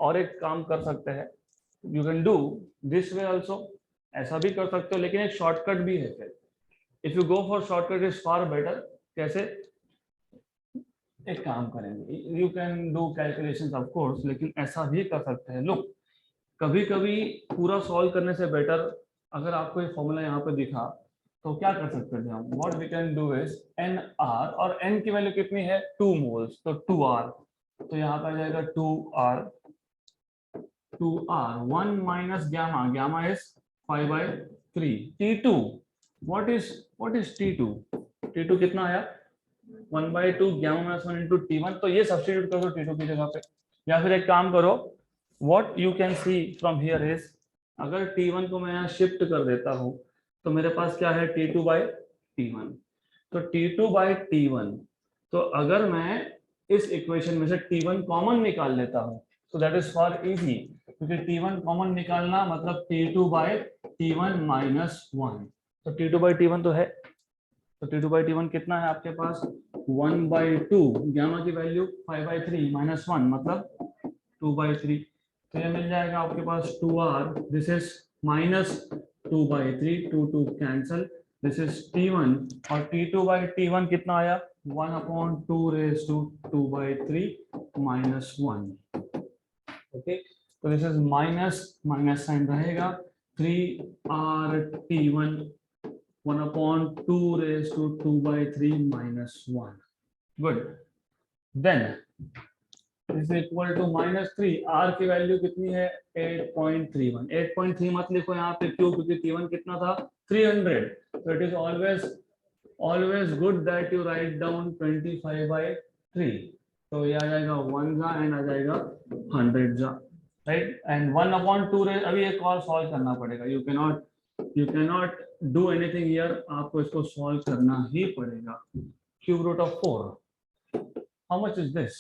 और एक काम कर सकते हैं, you can do this way also, ऐसा भी कर सकते हो, लेकिन एक शॉर्टकट भी है फिर, if you go for shortcut is far better. कैसे, एक काम करेंगे, you can do calculations of course, लेकिन ऐसा भी कर सकते हैं. लुक, कभी कभी पूरा सॉल्व करने से बेटर, अगर आपको ये फॉर्मूला यहाँ पे दिखा तो क्या कर सकते थे हम, what we can do is N R, और एन की वैल्यू कितनी है 2 मोल्स, तो 2r, तो यहाँ पे आ जाएगा 2r 1 minus gamma, gamma is 5 by 3, t2, what is t2 कितना आया 1 by 2 gamma minus 1 into t1, तो ये सब्स्टिट्यूट कर दो t2 की जगह पे, या फिर एक काम करो what you can see from here is, अगर T1 को मैं यहाँ शिफ्ट कर देता हूँ तो मेरे पास क्या है T2 बाई T1। तो T2 बाई T1, तो अगर मैं इस इक्वेशन में से T1 कॉमन निकाल लेता हूँ तो दैट इज फॉर इजी, क्योंकि T1 कॉमन निकालना मतलब T2 बाई T1 माइनस 1। तो T2 बाई T1 तो है, तो T2 बाई T1 कितना है आपके पास 1 बाई 2, गामा की वैल्यू 5 बाई 3 माइनस 1 मतलब 2 बाई 3। तो ये मिल जाएगा आपके पास 2r, this is minus 2 by 3, 2 2 cancel, this is T1, और T2 बाई T1 कितना आया 1 upon 2 raise to 2 by 3 minus 1। Okay, तो this is minus minus sign रहेगा, 3r T1 1 upon 2 raised to 2 by 3 minus 1. Good. Then is equal to minus 3. R की value कितनी है 8.31। 8.3 मत लिखो यहाँ पे, क्यों? क्योंकि T1 कितना था 300। So it is always good that you write down 25 by 3। तो ये आ जाएगा 1 जा एंड आ जाएगा 100 जा, राइट। एंड 1 अपॉन 2 रेज, अभी एक और सॉल्व करना पड़ेगा, you can not do anything here, आपको इसको सॉल्व करना ही पड़ेगा। Cube root of 4, how much is this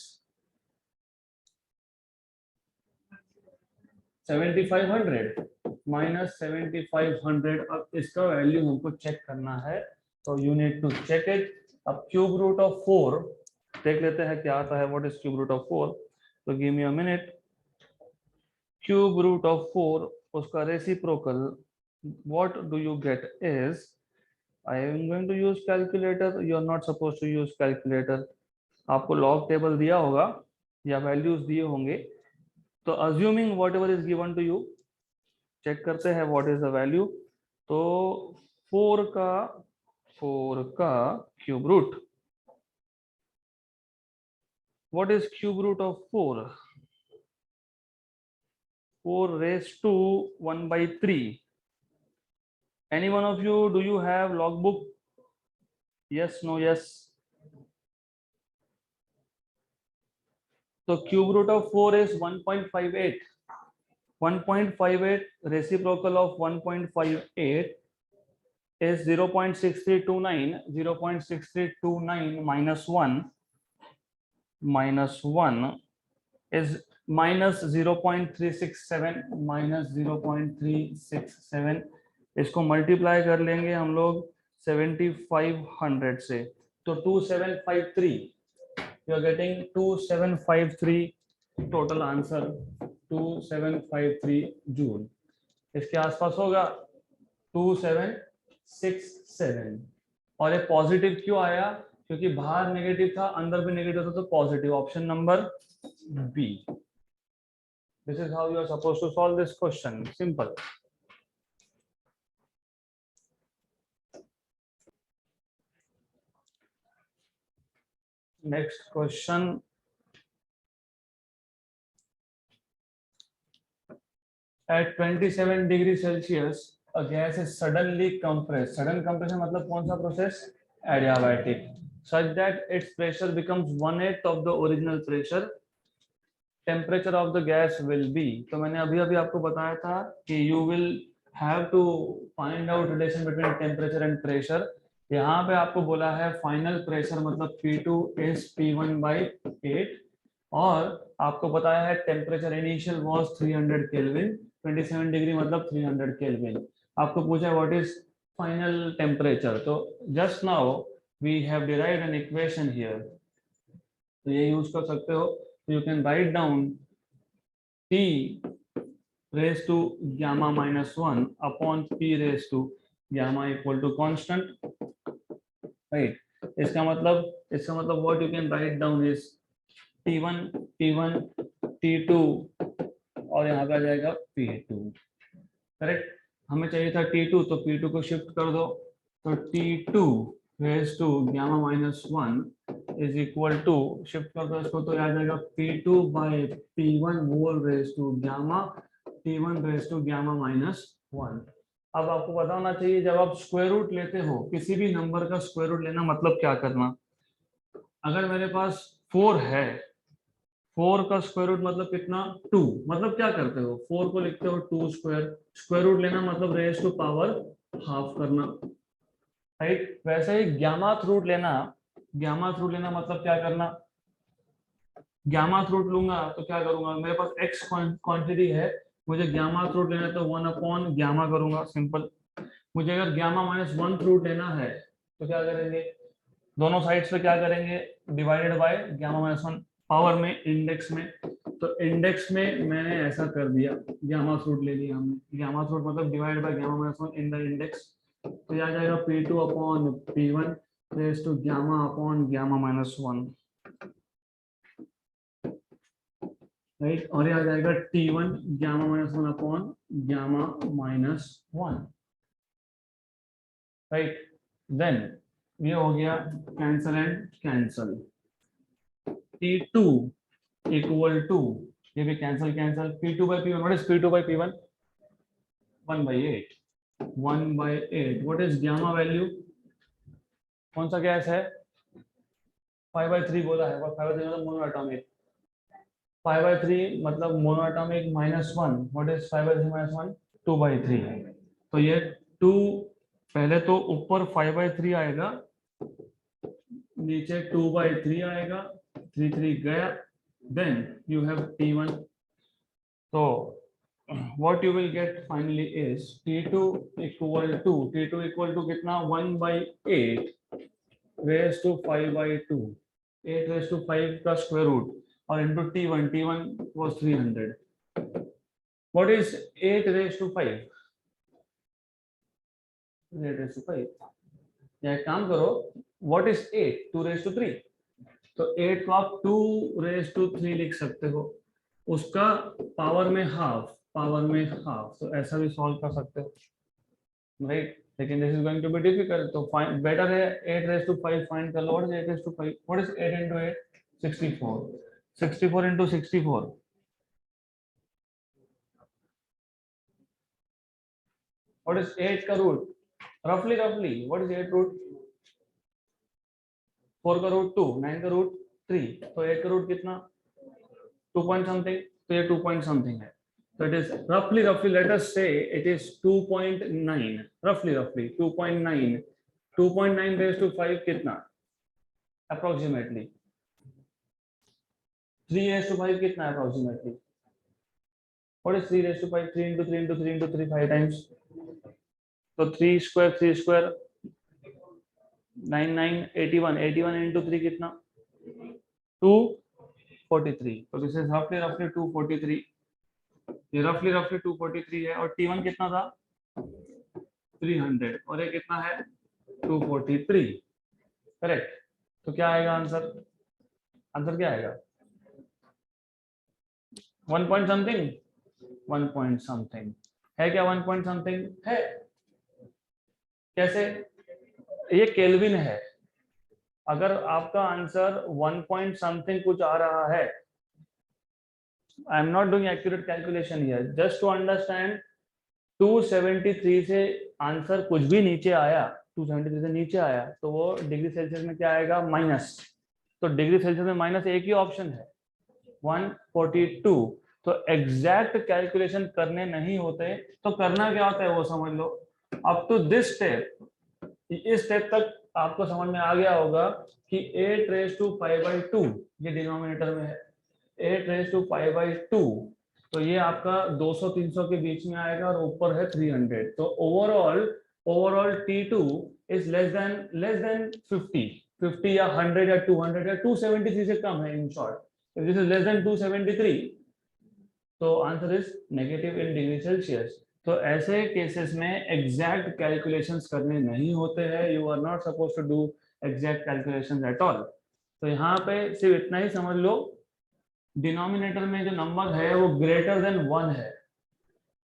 7500 minus 7500। अब इसका वैल्यू हमको चेक करना है, तो you need to check it. अब क्यूब रूट ऑफ 4 देख लेते हैं क्या आता है, what is cube root of 4। तो give me a minute. Cube root of 4, उसका reciprocal what do you get is, I am going to use calculator, you are not supposed to use calculator। आपको log table दिया होगा या values दिए होंगे, तो assuming whatever is given to you, check करते हैं what is the value। तो 4 का cube root, what is cube root of 4? 4 raised to 1 by 3। Any one of you, do you have logbook? Yes, no, yes? तो cube root of 4 is 1.58। 1.58 reciprocal of 1.58 is 0.6329। 0.6329 minus 1 is minus 0.367 minus 0.367। इसको multiply कर लेंगे हम लोग 7500 से, तो 2753, you are getting 2753 total answer, 2753 joule. इसके आसपास होगा 2767। और ये पॉजिटिव क्यों आया? क्योंकि बाहर नेगेटिव था, अंदर भी नेगेटिव था, तो positive, option number B. This is how you are supposed to solve this question, simple. Next question. At 27 degree Celsius, a gas is suddenly compressed. Sudden compression मतलब कौन सा process? Adiabatic. Such that its pressure becomes 1/8 of the original pressure. Temperature of the gas will be. तो मैंने अभी आपको बताया था कि you will have to find out relation between temperature and pressure। यहाँ पे आपको बोला है फाइनल प्रेशर मतलब P2 is P1 by 8, और आपको बताया है temperature initial was 300 Kelvin, 27 degree मतलब 300 केल्विन। आपको पूछा है व्हाट इज फाइनल टेम्परेचर, तो just now we have derived an equation here, तो ये यूज कर सकते हो। You can write down T raise to gamma minus 1 upon P raise to gamma equal to constant, right. इसका मतलब what you can write down is T1 T2 और यहाँ पे आ जाएगा P2, करेक्ट। हमें चाहिए था T2, तो P2 को शिफ्ट कर दो, तो T2 raise to gamma minus 1 is equal to, shift कर दो इसको, तो आ जाएगा P2 by P1 whole raise to gamma, T1 raise to gamma minus 1। अब आपको पता होना चाहिए जब आप स्क्वायर रूट लेते हो, किसी भी नंबर का स्क्वायर रूट लेना मतलब क्या करना। अगर मेरे पास 4 है, 4 का स्क्वायर रूट मतलब कितना 2, मतलब क्या करते हो 4 को लिखते हो 2 स्क्वायर, स्क्वायर रूट लेना मतलब रेज टू पावर हाफ करना, राइट। वैसे ही ग्यामाथ रूट लेना, ग्यामाथ रूट लेना मतलब क्या करना, ग्यामाथ रूट लूंगा तो क्या करूंगा, मेरे पास x क्वांटिटी है, मुझे ग्यामाथ रूट लेना है तो 1 अपॉन ग्यामा करूंगा, सिंपल। मुझे अगर ग्यामा माइनस 1 रूट लेना है तो क्या करेंगे, दोनों साइड्स पे क्या करेंगे, divided by gamma minus 1, power में इंडेक्स में, तो इंडेक्स में मैंने ऐसा कर दिया, गामा फ्रूट ले लिया हमने, गामा फ्रूट मतलब divide by gamma minus 1 in the index, तो ये आ जाएगा P2 upon P1 raise to gamma upon gamma minus 1, right. और ये आ जाएगा T1 gamma minus 1 upon gamma minus 1, right. Then ये हो गया cancel and cancel, T2 equal to, ये भी cancel cancel, P2 by P1, what is P2 by P1, 1 by 8, 1 by 8, what is gamma value, कौन सा गैस है, 5/3 बोला है, 5/3 मतलब मोनोएटॉमिक, 5/3 मतलब मोनोएटॉमिक -1, what is 5/3 -1, 2/3, तो ये 2, पहले तो ऊपर 5/3 आएगा, नीचे 2/3 आएगा, 3 गया, देन यू हैव T1, तो what you will get finally is T2 equal to कितना 1/8 raised to 5/2, 8 raised to 5 का स्क्वायर रूट और into T1 was 300, what is 8 raised to 5, 8 raised to 5, या एक काम करो, what is 8, 2 raised to 3, तो 8 को आप 2 raised to 3 लिख सकते हो, उसका पावर में हाफ, तो ऐसा भी सॉल्व कर सकते हो, राइट। लेकिन this is going to be difficult, तो फाइंड बेटर है 8 रेज टू 5 फाइंड कर लो, what is 8 raise to 5, what is 8 into 8, 64, 64 into 64, what is 8 का रूट, रफली व्हाट इज 8 रूट, 4 का रूट 2, 9 का रूट 3, तो 8 का रूट कितना 2 पॉइंट समथिंग, तो ये 2 पॉइंट समथिंग है, so it is roughly let us say it is 2.9, roughly 2.9, 2.9 raised to 5 कितना approximately, 3 raised to 5 कितना approximately, what is 3 raised to 5, 3 into 3 into 3 into 3 5 times, so 3 square 9 9 81, 81 into 3 कितना 243, so this is roughly 243, ये roughly 243 है, और T1 कितना था 300 और ये कितना है 243, करेक्ट। तो क्या आएगा आंसर, आंसर क्या आएगा 1 पॉइंट समथिंग, 1 पॉइंट समथिंग है क्या, 1 पॉइंट समथिंग है, कैसे, ये केल्विन है, अगर आपका आंसर 1 पॉइंट समथिंग कुछ आ रहा है, I am not doing accurate calculation here, just to understand, 273 से आंसर कुछ भी नीचे आया, 273 से नीचे आया तो वो डिग्री सेल्सियस में क्या आएगा माइनस, तो डिग्री सेल्सियस में माइनस एक ही ऑप्शन है 142, तो एग्जैक्ट कैलकुलेशन करने नहीं होते, तो करना क्या होता है वो समझ लो, अप टू दिस स्टेप, इस स्टेप तक आपको समझ में आ गया होगा कि 8 रेज टू 5/2 ये डिनोमिनेटर में है, 8 रेज टू 5/2, तो ये आपका 200-300 के बीच में आएगा और ऊपर है 300, तो overall T2 is less than 50 या 100 या 200 या 273 से कम है, in short this is less than 273, तो answer is negative in degree Celsius. तो ऐसे केसेस में एग्जैक्ट कैलकुलेशंस करने नहीं होते हैं, you are not suppose to do exact calculations at all, तो यहाँ पे सिर्फ इतना ही समझ लो, डिनोमिनेटर में जो नंबर है वो ग्रेटर देन 1 है,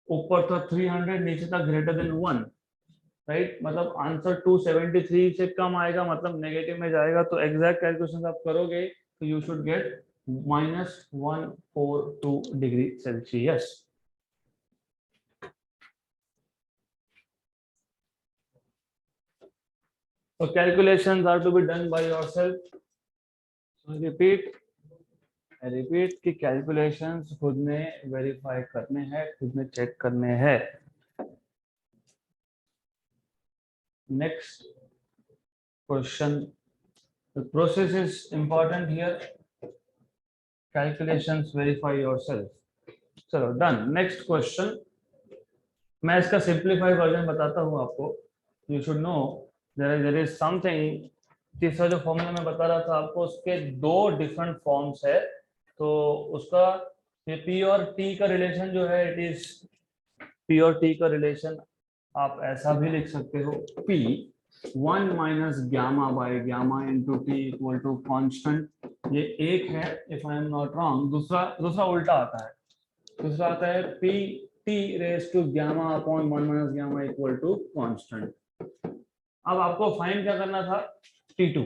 ऊपर था 300, नीचे था ग्रेटर देन 1, राइट, मतलब आंसर 273 से कम आएगा मतलब नेगेटिव में जाएगा, तो एग्जैक्ट कैलकुलेशन आप करोगे तो you should get -142 degree Celsius. So calculations are to be done by yourself. So repeat, repeat की कैलकुलेशंस खुद ने वेरीफाई करने हैं, खुद ने चेक करने हैं। Next question, the process is important here, calculations verify yourself. चलो डन। नेक्स्ट क्वेश्चन, मैं इसका सिंप्लीफाइड वर्जन बताता हूँ आपको। You should know there is something. तीसरा जो फॉर्मूला मैं बता रहा था आपको, उसके दो डिफरेंट फॉर्म्स है। तो उसका ये पी और टी का रिलेशन जो है, इट इज पी और टी का रिलेशन आप ऐसा भी लिख सकते हो, P 1 minus gamma by gamma into T equal to constant. ये एक है if I am not wrong. दूसरा दूसरा उल्टा आता है, दूसरा आता है P T raise to gamma upon 1 minus gamma equal to constant. अब आपको फाइंड क्या करना था, T2।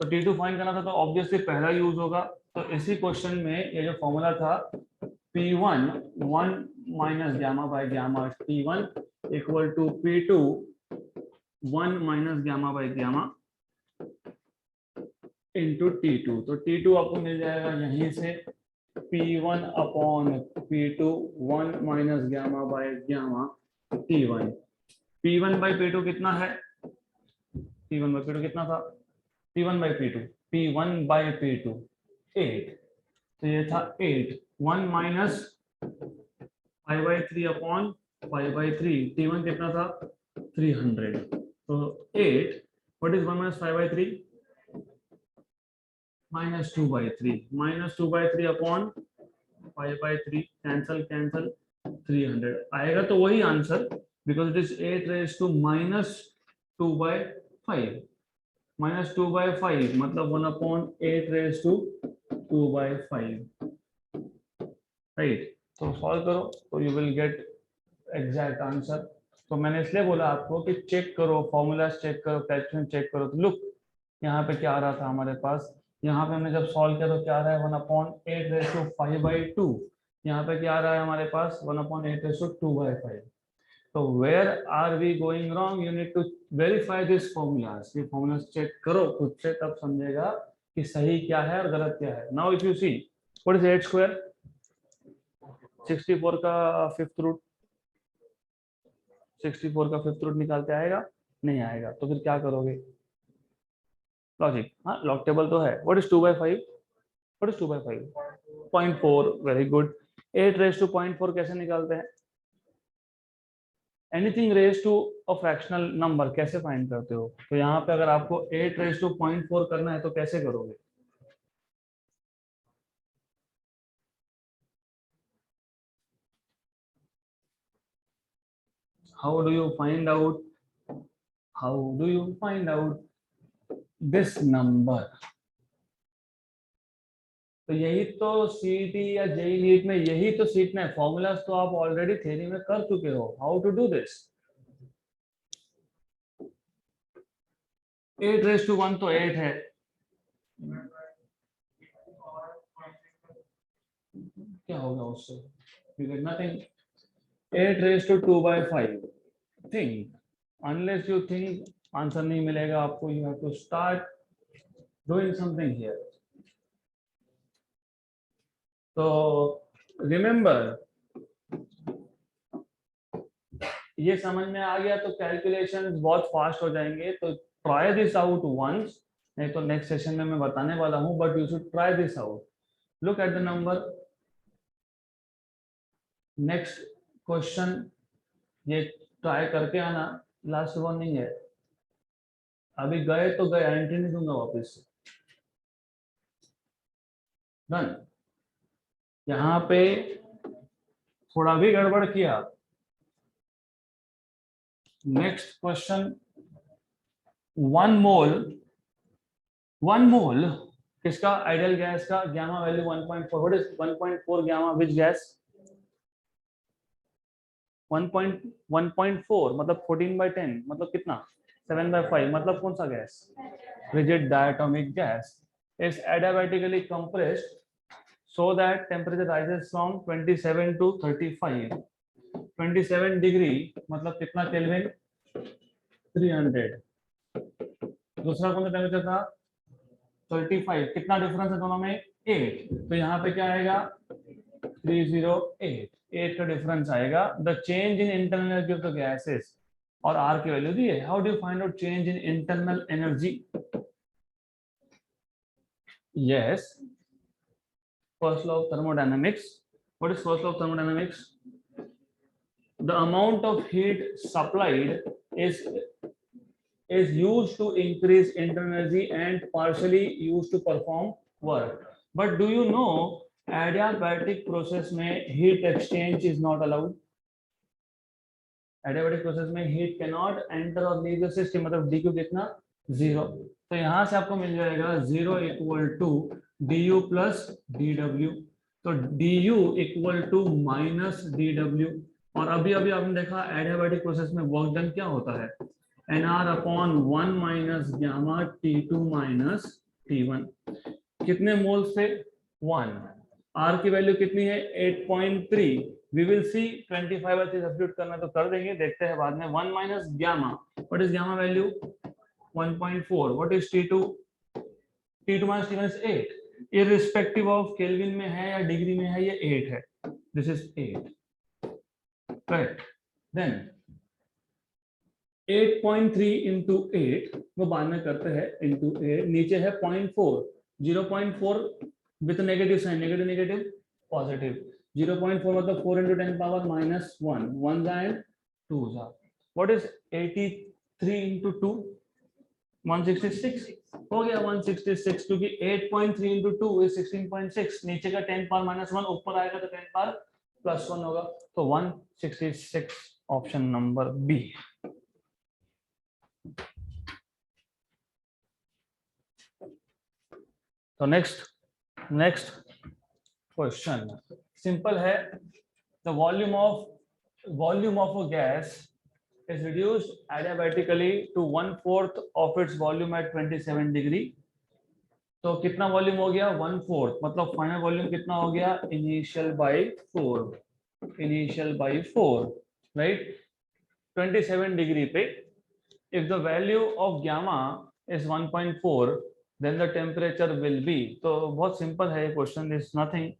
तो T2 फाइंड करना था, तो ऑब्वियसली पहला यूज होगा। तो इसी क्वेश्चन में ये जो फॉर्मूला था P1 1 minus gamma by gamma T1 equal to P2 1 minus gamma by gamma into T2। तो T2 आपको मिल जाएगा यहीं से P1 upon P2 1 minus gamma by gamma T1। P1 by P2 कितना है, P1 बाई P2 कितना था, P1 by P2, P1 by P2 8। तो ये था 8 1 माइनस 5/3 अपॉन 5/3। T1 कितना था 300। तो 8 what is 1 minus 5/3 minus 2/3 minus 2/3 upon 5/3 cancel cancel 300 आएगा। तो वही answer, because it is 8 raise to minus 2/5 minus 2/5 मतलब 1 अपॉन 8 रेज टू 2/5, राइट। तो सॉल्व करो तो you will get exact answer. तो मैंने इसलिए बोला आपको कि चेक करो, फॉर्मूलाज चेक करो, कैलकुलेशन चेक करो। तो लुक यहाँ पे क्या आ रहा था हमारे पास, यहाँ पे हमने जब सॉल्व किया तो क्या आ रहा है 1 अपॉन 8 रेज टू 5/2। यहाँ पे क्या आ रहा है हमारे पास 1 अपॉन 8 रेज टू 2/5। तो where are we going wrong, you need to verify this formulas. ये फॉर्मूलाज चेक करो खुद से, तब समझेगा कि सही क्या है और गलत क्या है। Now if you see what is 8 square, 64 का फिफ्थ रूट, 64 का फिफ्थ रूट निकालते आएगा, नहीं आएगा। तो फिर क्या करोगे, लॉजिक, हाँ लॉग टेबल तो है। What is 2/5, what is 2/5 0.4, very good. 8 raise to 0.4 कैसे निकालते हैं, anything raise to a fractional number कैसे फाइंड करते हो। तो यहाँ पे अगर आपको 8 रेज टू 0.4 करना है तो कैसे करोगे, how do you find out, how do you find out this number. तो यही तो सीईटी या जेईई नीट में यही तो सीखना है, फॉर्मूलाज तो आप ऑलरेडी थ्योरी में कर चुके हो। How to do this, 8 raise to 1 तो 8 है, क्या होगा उससे, you get nothing। 8 raise to 2/5, think, unless you think answer नहीं मिलेगा आपको। You have to start doing something here. तो रिमेंबर, ये समझ में आ गया तो कैलकुलेशंस बहुत फास्ट हो जाएंगे। तो ट्राई दिस आउट वंस, नहीं तो नेक्स्ट सेशन में मैं बताने वाला हूं, but you should try this out. Look at the number, next question, ये ट्राई करके आना, लास्ट वार्निंग है। अभी गए तो गए, एंट्री नहीं दूंगा वापस। डन। यहाँ पे थोड़ा भी गड़बड़ किया, नेक्स्ट क्वेश्चन, 1 मोल किसका, आइडियल गैस का, gamma value 1.4, what is 1.4 gamma, which gas, 1.4 मतलब 14/10 मतलब कितना, 7/5 मतलब कौन सा gas, rigid diatomic gas is adiabatically compressed so that temperature rises from 27 to 35। 27 degree मतलब कितना केल्विन, 300। दूसरा कौन सा टेम्परेचर था 35, कितना डिफरेंस है दोनों में, 8, तो यहाँ पे क्या आएगा 308, 8 का डिफरेंस आएगा। The change in internal energy of the gases, और आर की वैल्यू दी है। How do you find out change in internal energy? Yes, first law of thermodynamics. What is first law of thermodynamics? The amount of heat supplied is used to increase internal energy and partially used to perform work. But do you know adiabatic process में heat exchange is not allowed? Adiabatic process में heat cannot enter or leave the system, मतलब dq कितना 0. तो यहाँ से आपको मिल जाएगा 0 equal to du plus dw. तो du equal to minus dw. और अभी अभी आपने देखा एडियाबैटिक प्रोसेस में वर्क डन क्या होता है, nr upon 1 minus gamma T2 minus T1. कितने मोल्स थे 1, r की वैल्यू कितनी है 8.3. वी विल सी 25 अच्छे सब्स्टिट्यूट करना तो कर देंगे, देखते हैं बाद में. 1 minus gamma, what is gamma value 1.4. What is T2? T2 minus T1 is 8. Irrespective of kelvin में है या डिग्री में है, ये 8 है. This is 8. Correct. Then 8.3 into 8 वो बाद में करते हैं into 8. नीचे है 0.4, 0.4 with negative sign, negative negative positive. 0.4 मतलब 4 into 10 power minus 1, 1 and 2 are. What is 83 into 2? 166 हो गया 166, क्योंकि 8.3 into 2 is 16.6. नीचे का 10 power minus 1, ऊपर आएगा तो 10 power plus 1 होगा. तो 166 ऑप्शन नंबर बी. तो नेक्स्ट क्वेश्चन सिंपल है. The volume of a gas is reduced adiabatically to 1/4 of its volume at 27 degree. तो कितना वॉल्यूम हो गया 1/4, मतलब फाइनल वॉल्यूम कितना हो गया इनिशियल बाई 4, राइट. 27 डिग्री पे if the value of gamma is 1.4 then the temperature will be. तो बहुत सिंपल है ये क्वेश्चन, इज नथिंग.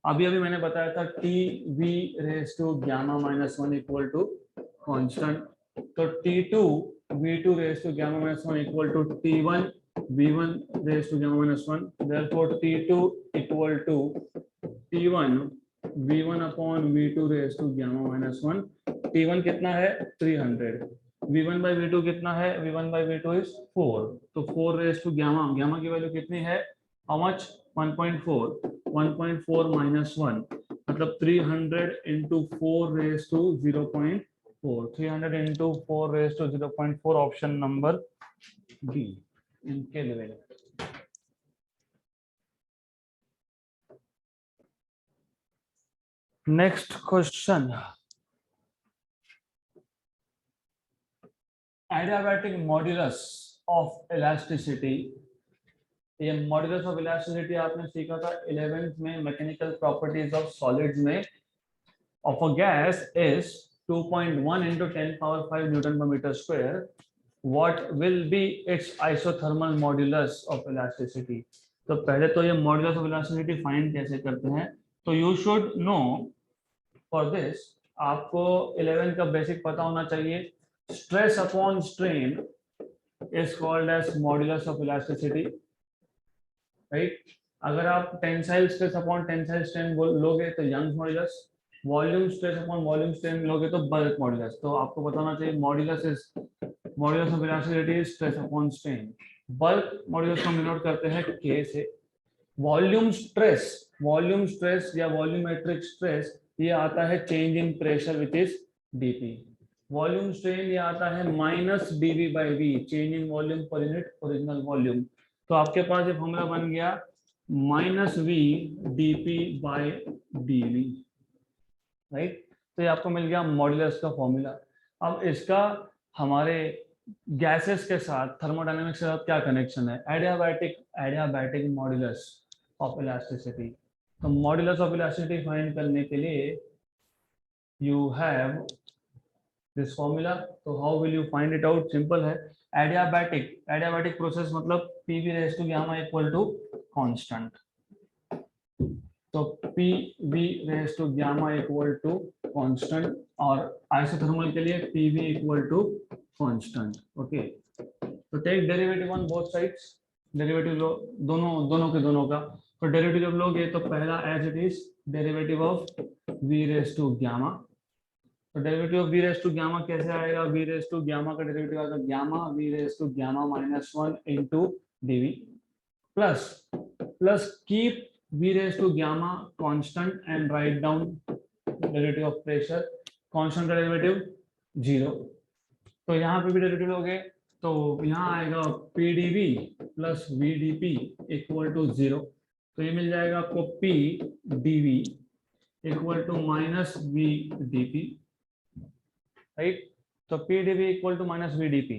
अभी मैंने बताया था Tv raised to gamma minus 1 equal to constant. तो T2 V2 raised to gamma minus 1 equal to T1 V1 raised to gamma minus 1. Therefore T2 equal to T1 V1 upon V2 raised to gamma minus 1. T1 कितना है 300. V1 by V2 कितना है, V1 by V2 is 4. तो 4 raised to gamma की value कितनी है, how much 1.4 minus 1 मतलब 300 into 4 raised to 0.4. 300 into 4 raised to 0.4 option number be in kelvin. Next question. Adiabatic modulus of elasticity. ये modulus of elasticity आपने सीखा था 11th में मैकेनिकल प्रॉपर्टीज ऑफ सॉलिड्स में. Of a gas is 2.1 into 10 power 5 Newton per meter square. What will be its isothermal modulus of elasticity? तो पहले तो ये मॉड्यूलस ऑफ इलास्टिसिटी फाइंड कैसे करते हैं. तो you should know for this, आपको 11 का बेसिक पता होना चाहिए. Stress upon strain is called as modulus of elasticity, right. अगर आप tensile stress upon tensile strain लोगे तो Young's modulus. Volume stress upon volume strain लोगे तो बल्क मॉड्यूलस. तो आपको बताना चाहिए modulus of elasticity is stress upon strain. Bulk modulus को डिनोट करते हैं K से. वॉल्यूम स्ट्रेस या वॉल्यूमेट्रिक स्ट्रेस ये आता है change in pressure which is dP. Volume strain ये आता है minus dV by V, change in volume per unit original volume. तो आपके पास ये फॉर्मूला बन गया minus V dP by dV, right. तो ये आपको मिल गया मॉड्यूलस का फॉर्मूला. अब इसका हमारे गैसेस के साथ थर्मोडायनेमिक्स के साथ क्या कनेक्शन है. Adiabatic modulus of elasticity. तो मॉड्यूलस ऑफ इलास्टिसिटी फाइंड करने के लिए यू हैव दिस फॉर्मूला. तो how will you find it out. Simple है. एडियाबैटिक प्रोसेस मतलब PV raise to gamma equal to constant. तो P V raise to gamma equal to constant, और isothermal के लिए P V equal to constant. Okay, तो take derivative on both sides, derivative लो दोनों दोनों के दोनों का। तो डेरिवेटिव जब लोगे तो पहला as it is derivative of V raise to gamma. तो derivative of V raise to gamma कैसे आएगा? वी रेज टू गामा का डेरिवेटिव आएगा gamma V raise to gamma minus 1 into DV plus keep v raised to gamma constant and write down derivative of pressure, constant का derivative 0। तो यहाँ पे भी derivative लोगे तो यहाँ आएगा pdv plus vdp equal to 0। तो ये मिल जाएगा आपको pdv equal to minus vdp, right. तो pdv equal to minus vdp,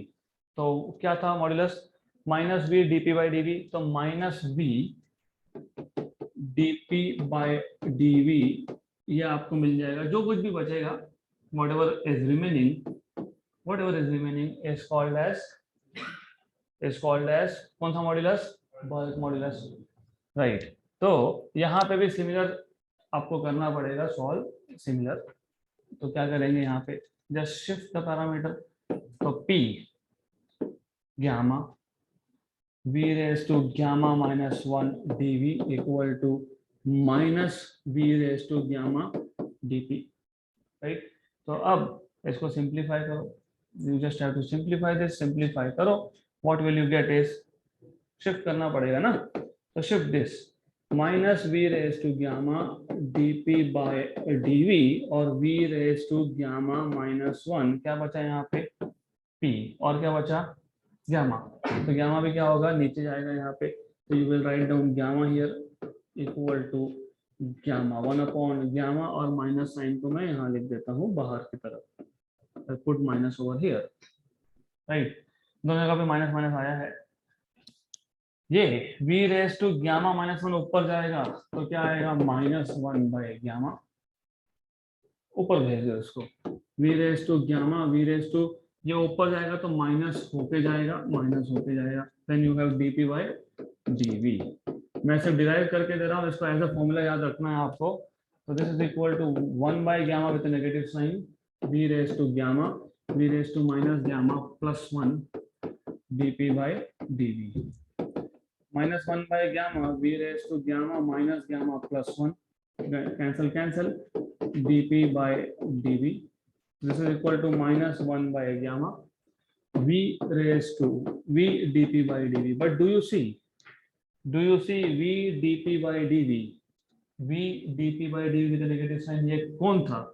तो क्या था modulus minus v dp by dv, तो minus v dp by dv ये आपको मिल जाएगा। जो कुछ भी बचेगा whatever is remaining is called as कौन सा मॉड्यूलस? Bulk modulus, right. तो यहाँ पे भी सिमिलर आपको करना पड़ेगा, सॉल्व सिमिलर। तो क्या करेंगे यहाँ पे, जस्ट शिफ्ट द पैरामीटर। तो p gamma v raised to gamma minus 1 dv equal to minus v raised to gamma dp, right? तो अब इसको सिंप्लीफाई करो, you just have to simplify this, simplify करो, what will you get is, shift करना पड़ेगा ना, तो shift this minus v raised to gamma dp by dv और v raised to gamma minus 1, क्या बचा यहाँ पे p और क्या बचा गामा। तो गामा भी क्या होगा, नीचे जाएगा यहाँ पे। तो you will write down gamma here equal to gamma 1 upon gamma, और माइनस साइन को मैं यहाँ लिख देता हूँ बाहर की तरफ, put minus over here, right. दोनों जगह पे माइनस माइनस आया है। ये v raise to gamma minus 1 ऊपर जाएगा तो क्या आएगा माइनस 1 बाय गामा, ऊपर भेज दो इसको। v raise to gamma v raise to, ये ऊपर जाएगा तो माइनस होके जाएगा, then you have dp by dv। मैं सिर्फ डिराइव करके दे रहा हूँ, इसको एज अ फॉर्मूला याद रखना है आपको। तो this is equal to 1 by gamma with negative sign v raise to gamma v raise to minus gamma plus 1 dp by dv, minus 1 by gamma v raise to gamma minus gamma plus 1, cancel dp by dv। This is equal to minus 1 by gamma v raised to v dp by dv. But do you see v dp by dv, v dp by dv with a negative sign, ये कौन था?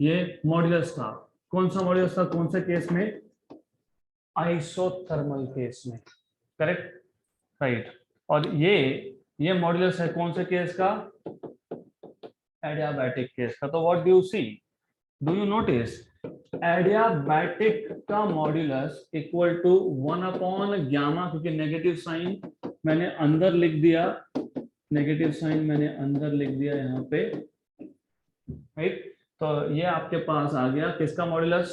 ये modulus था। कौन सा modulus था? कौन से केस में? आइसोथर्मल केस में, करेक्ट, राइट। और ये मॉड्यूलस है कौन से केस का? एडियाबैटिक केस का। तो what do you see, do you notice adiabatic का modulus equal to 1 upon gamma, क्योंकि नेगेटिव साइन मैंने अंदर लिख दिया, यहाँ पे, राइट। तो ये आपके पास आ गया किसका मॉड्यूलस?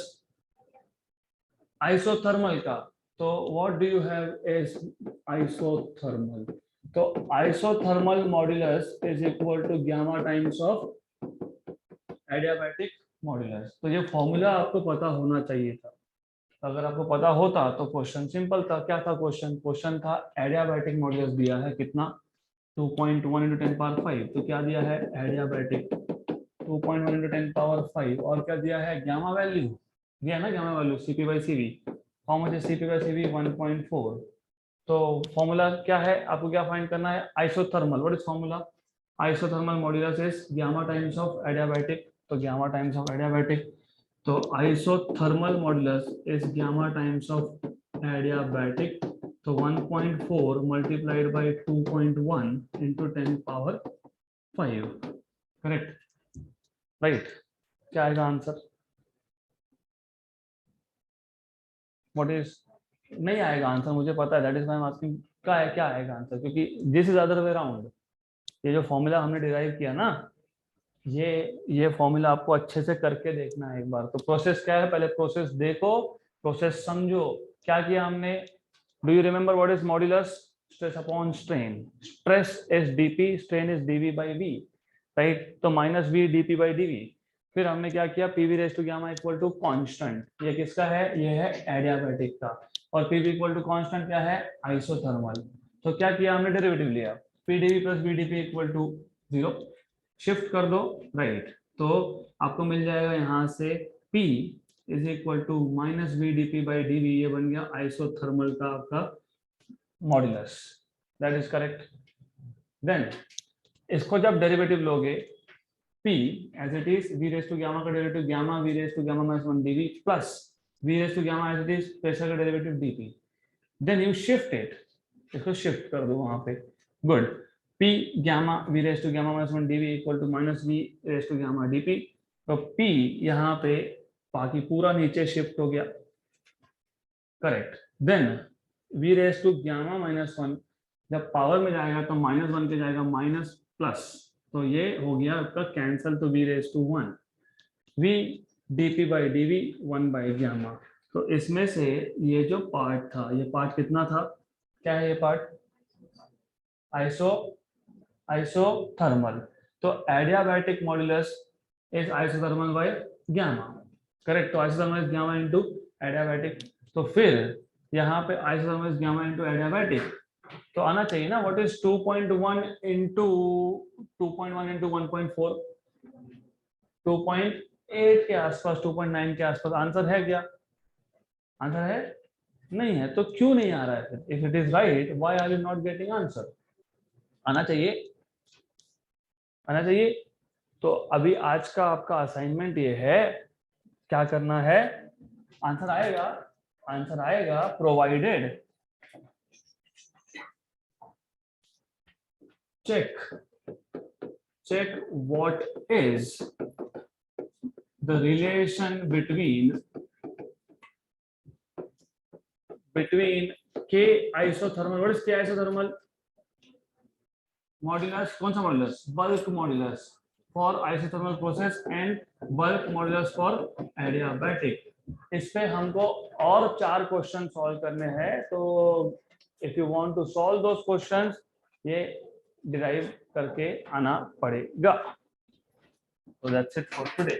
आइसोथर्मल का। तो what do you have is isothermal. तो isothermal modulus is equal to gamma times of adiabatic modulus. तो ये फॉर्मूला आपको पता होना चाहिए था। अगर आपको पता होता तो क्वेश्चन सिंपल था। क्या था क्वेश्चन था एडियाबैटिक मॉड्यूलस दिया है कितना, 2.1 × 10⁵। तो क्या दिया है एडियाबैटिक 2.1 × 10⁵, और क्या दिया है गामा वैल्यू दिया है ना, gamma value cp/cv। How much is cp/cv? 1.4। तो फॉर्मूला क्या है, आपको क्या फाइंड करना है? Isothermal. What is formula? Isothermal modulus is gamma times of adiabatic. तो गामा टाइम्स ऑफ एडियाबैटिक, तो isothermal modulus is gamma times of adiabatic. तो 1.4 multiplied by 2.1 into 10⁵, correct, right. क्या आएगा आंसर? व्हाट इज, नहीं आएगा answer, मुझे पता है, that is why I am asking क्या आएगा आंसर, क्योंकि this is other way around. ये जो फॉर्मूला हमने डिराइव किया ना, ये फॉर्मूला आपको अच्छे से करके देखना है एक बार। तो प्रोसेस क्या है, पहले प्रोसेस देखो, प्रोसेस समझो। क्या किया हमने? Do you remember what is modulus? Stress upon strain. Stress is dp, strain is dv by v। Right. तो minus V D by D V. फिर हमने क्या किया, P V raise to gamma equal to constant, ये किसका है, ये है एडियाबैटिक का, और P V equal to constant क्या है, आइसोथर्मल। तो क्या किया हमने, डेरिवेटिव लिया, P D V plus B D P equal to 0, shift कर दो राइट। तो आपको मिल जाएगा यहाँ से P is equal to minus V D P by D V, ये बन गया आइसोथर्मल का आपका modulus, that is correct. Then इसको जब डेरिवेटिव लोगे, P as it is v raised to gamma का derivative gamma v raised to gamma minus 1 dv plus v raised to gamma as it is pressure का derivative dp, then you shift it, इसको shift कर दो वहां पे, good. P gamma v raised to gamma minus 1 dv equal to minus v raised to gamma dp, तो P यहाँ पे बाकी पूरा नीचे शिफ्ट हो गया, correct. Then v raised to gamma minus 1 जब पावर में जाएगा तो माइनस 1 के जाएगा माइनस प्लस, तो ये हो गया आपका कैंसल, तो v raise to 1 v dp by dv 1 by gamma. तो इसमें से ये जो पार्ट था, ये पार्ट कितना था, क्या है ये पार्ट, आइसोथर्मल। तो adiabatic modulus is isothermal by gamma, correct. तो isothermal is gamma into adiabatic, तो फिर यहाँ पे isothermal is gamma into adiabatic, तो आना चाहिए ना, व्हाट इज 2.1 इंटू 2.1 इंटू 1.4, 2.8 के आसपास, 2.9 के आसपास। आंसर है क्या, आंसर है नहीं है, तो क्यों नहीं आ रहा है, if it is right why are you not getting answer, आना चाहिए, आना चाहिए। तो अभी आज का आपका असाइनमेंट ये है, क्या करना है, आंसर आएगा, आंसर आएगा provided check what is the relation between K isothermal, what is K isothermal, modulus, कौन सा modulus, bulk modulus for isothermal process and bulk modulus for adiabatic। इस पे हमको और 4 क्वेश्चन सॉल्व करने हैं, तो if you want to solve those questions, ये डिराइव करके आना पड़ेगा। So that's it for today.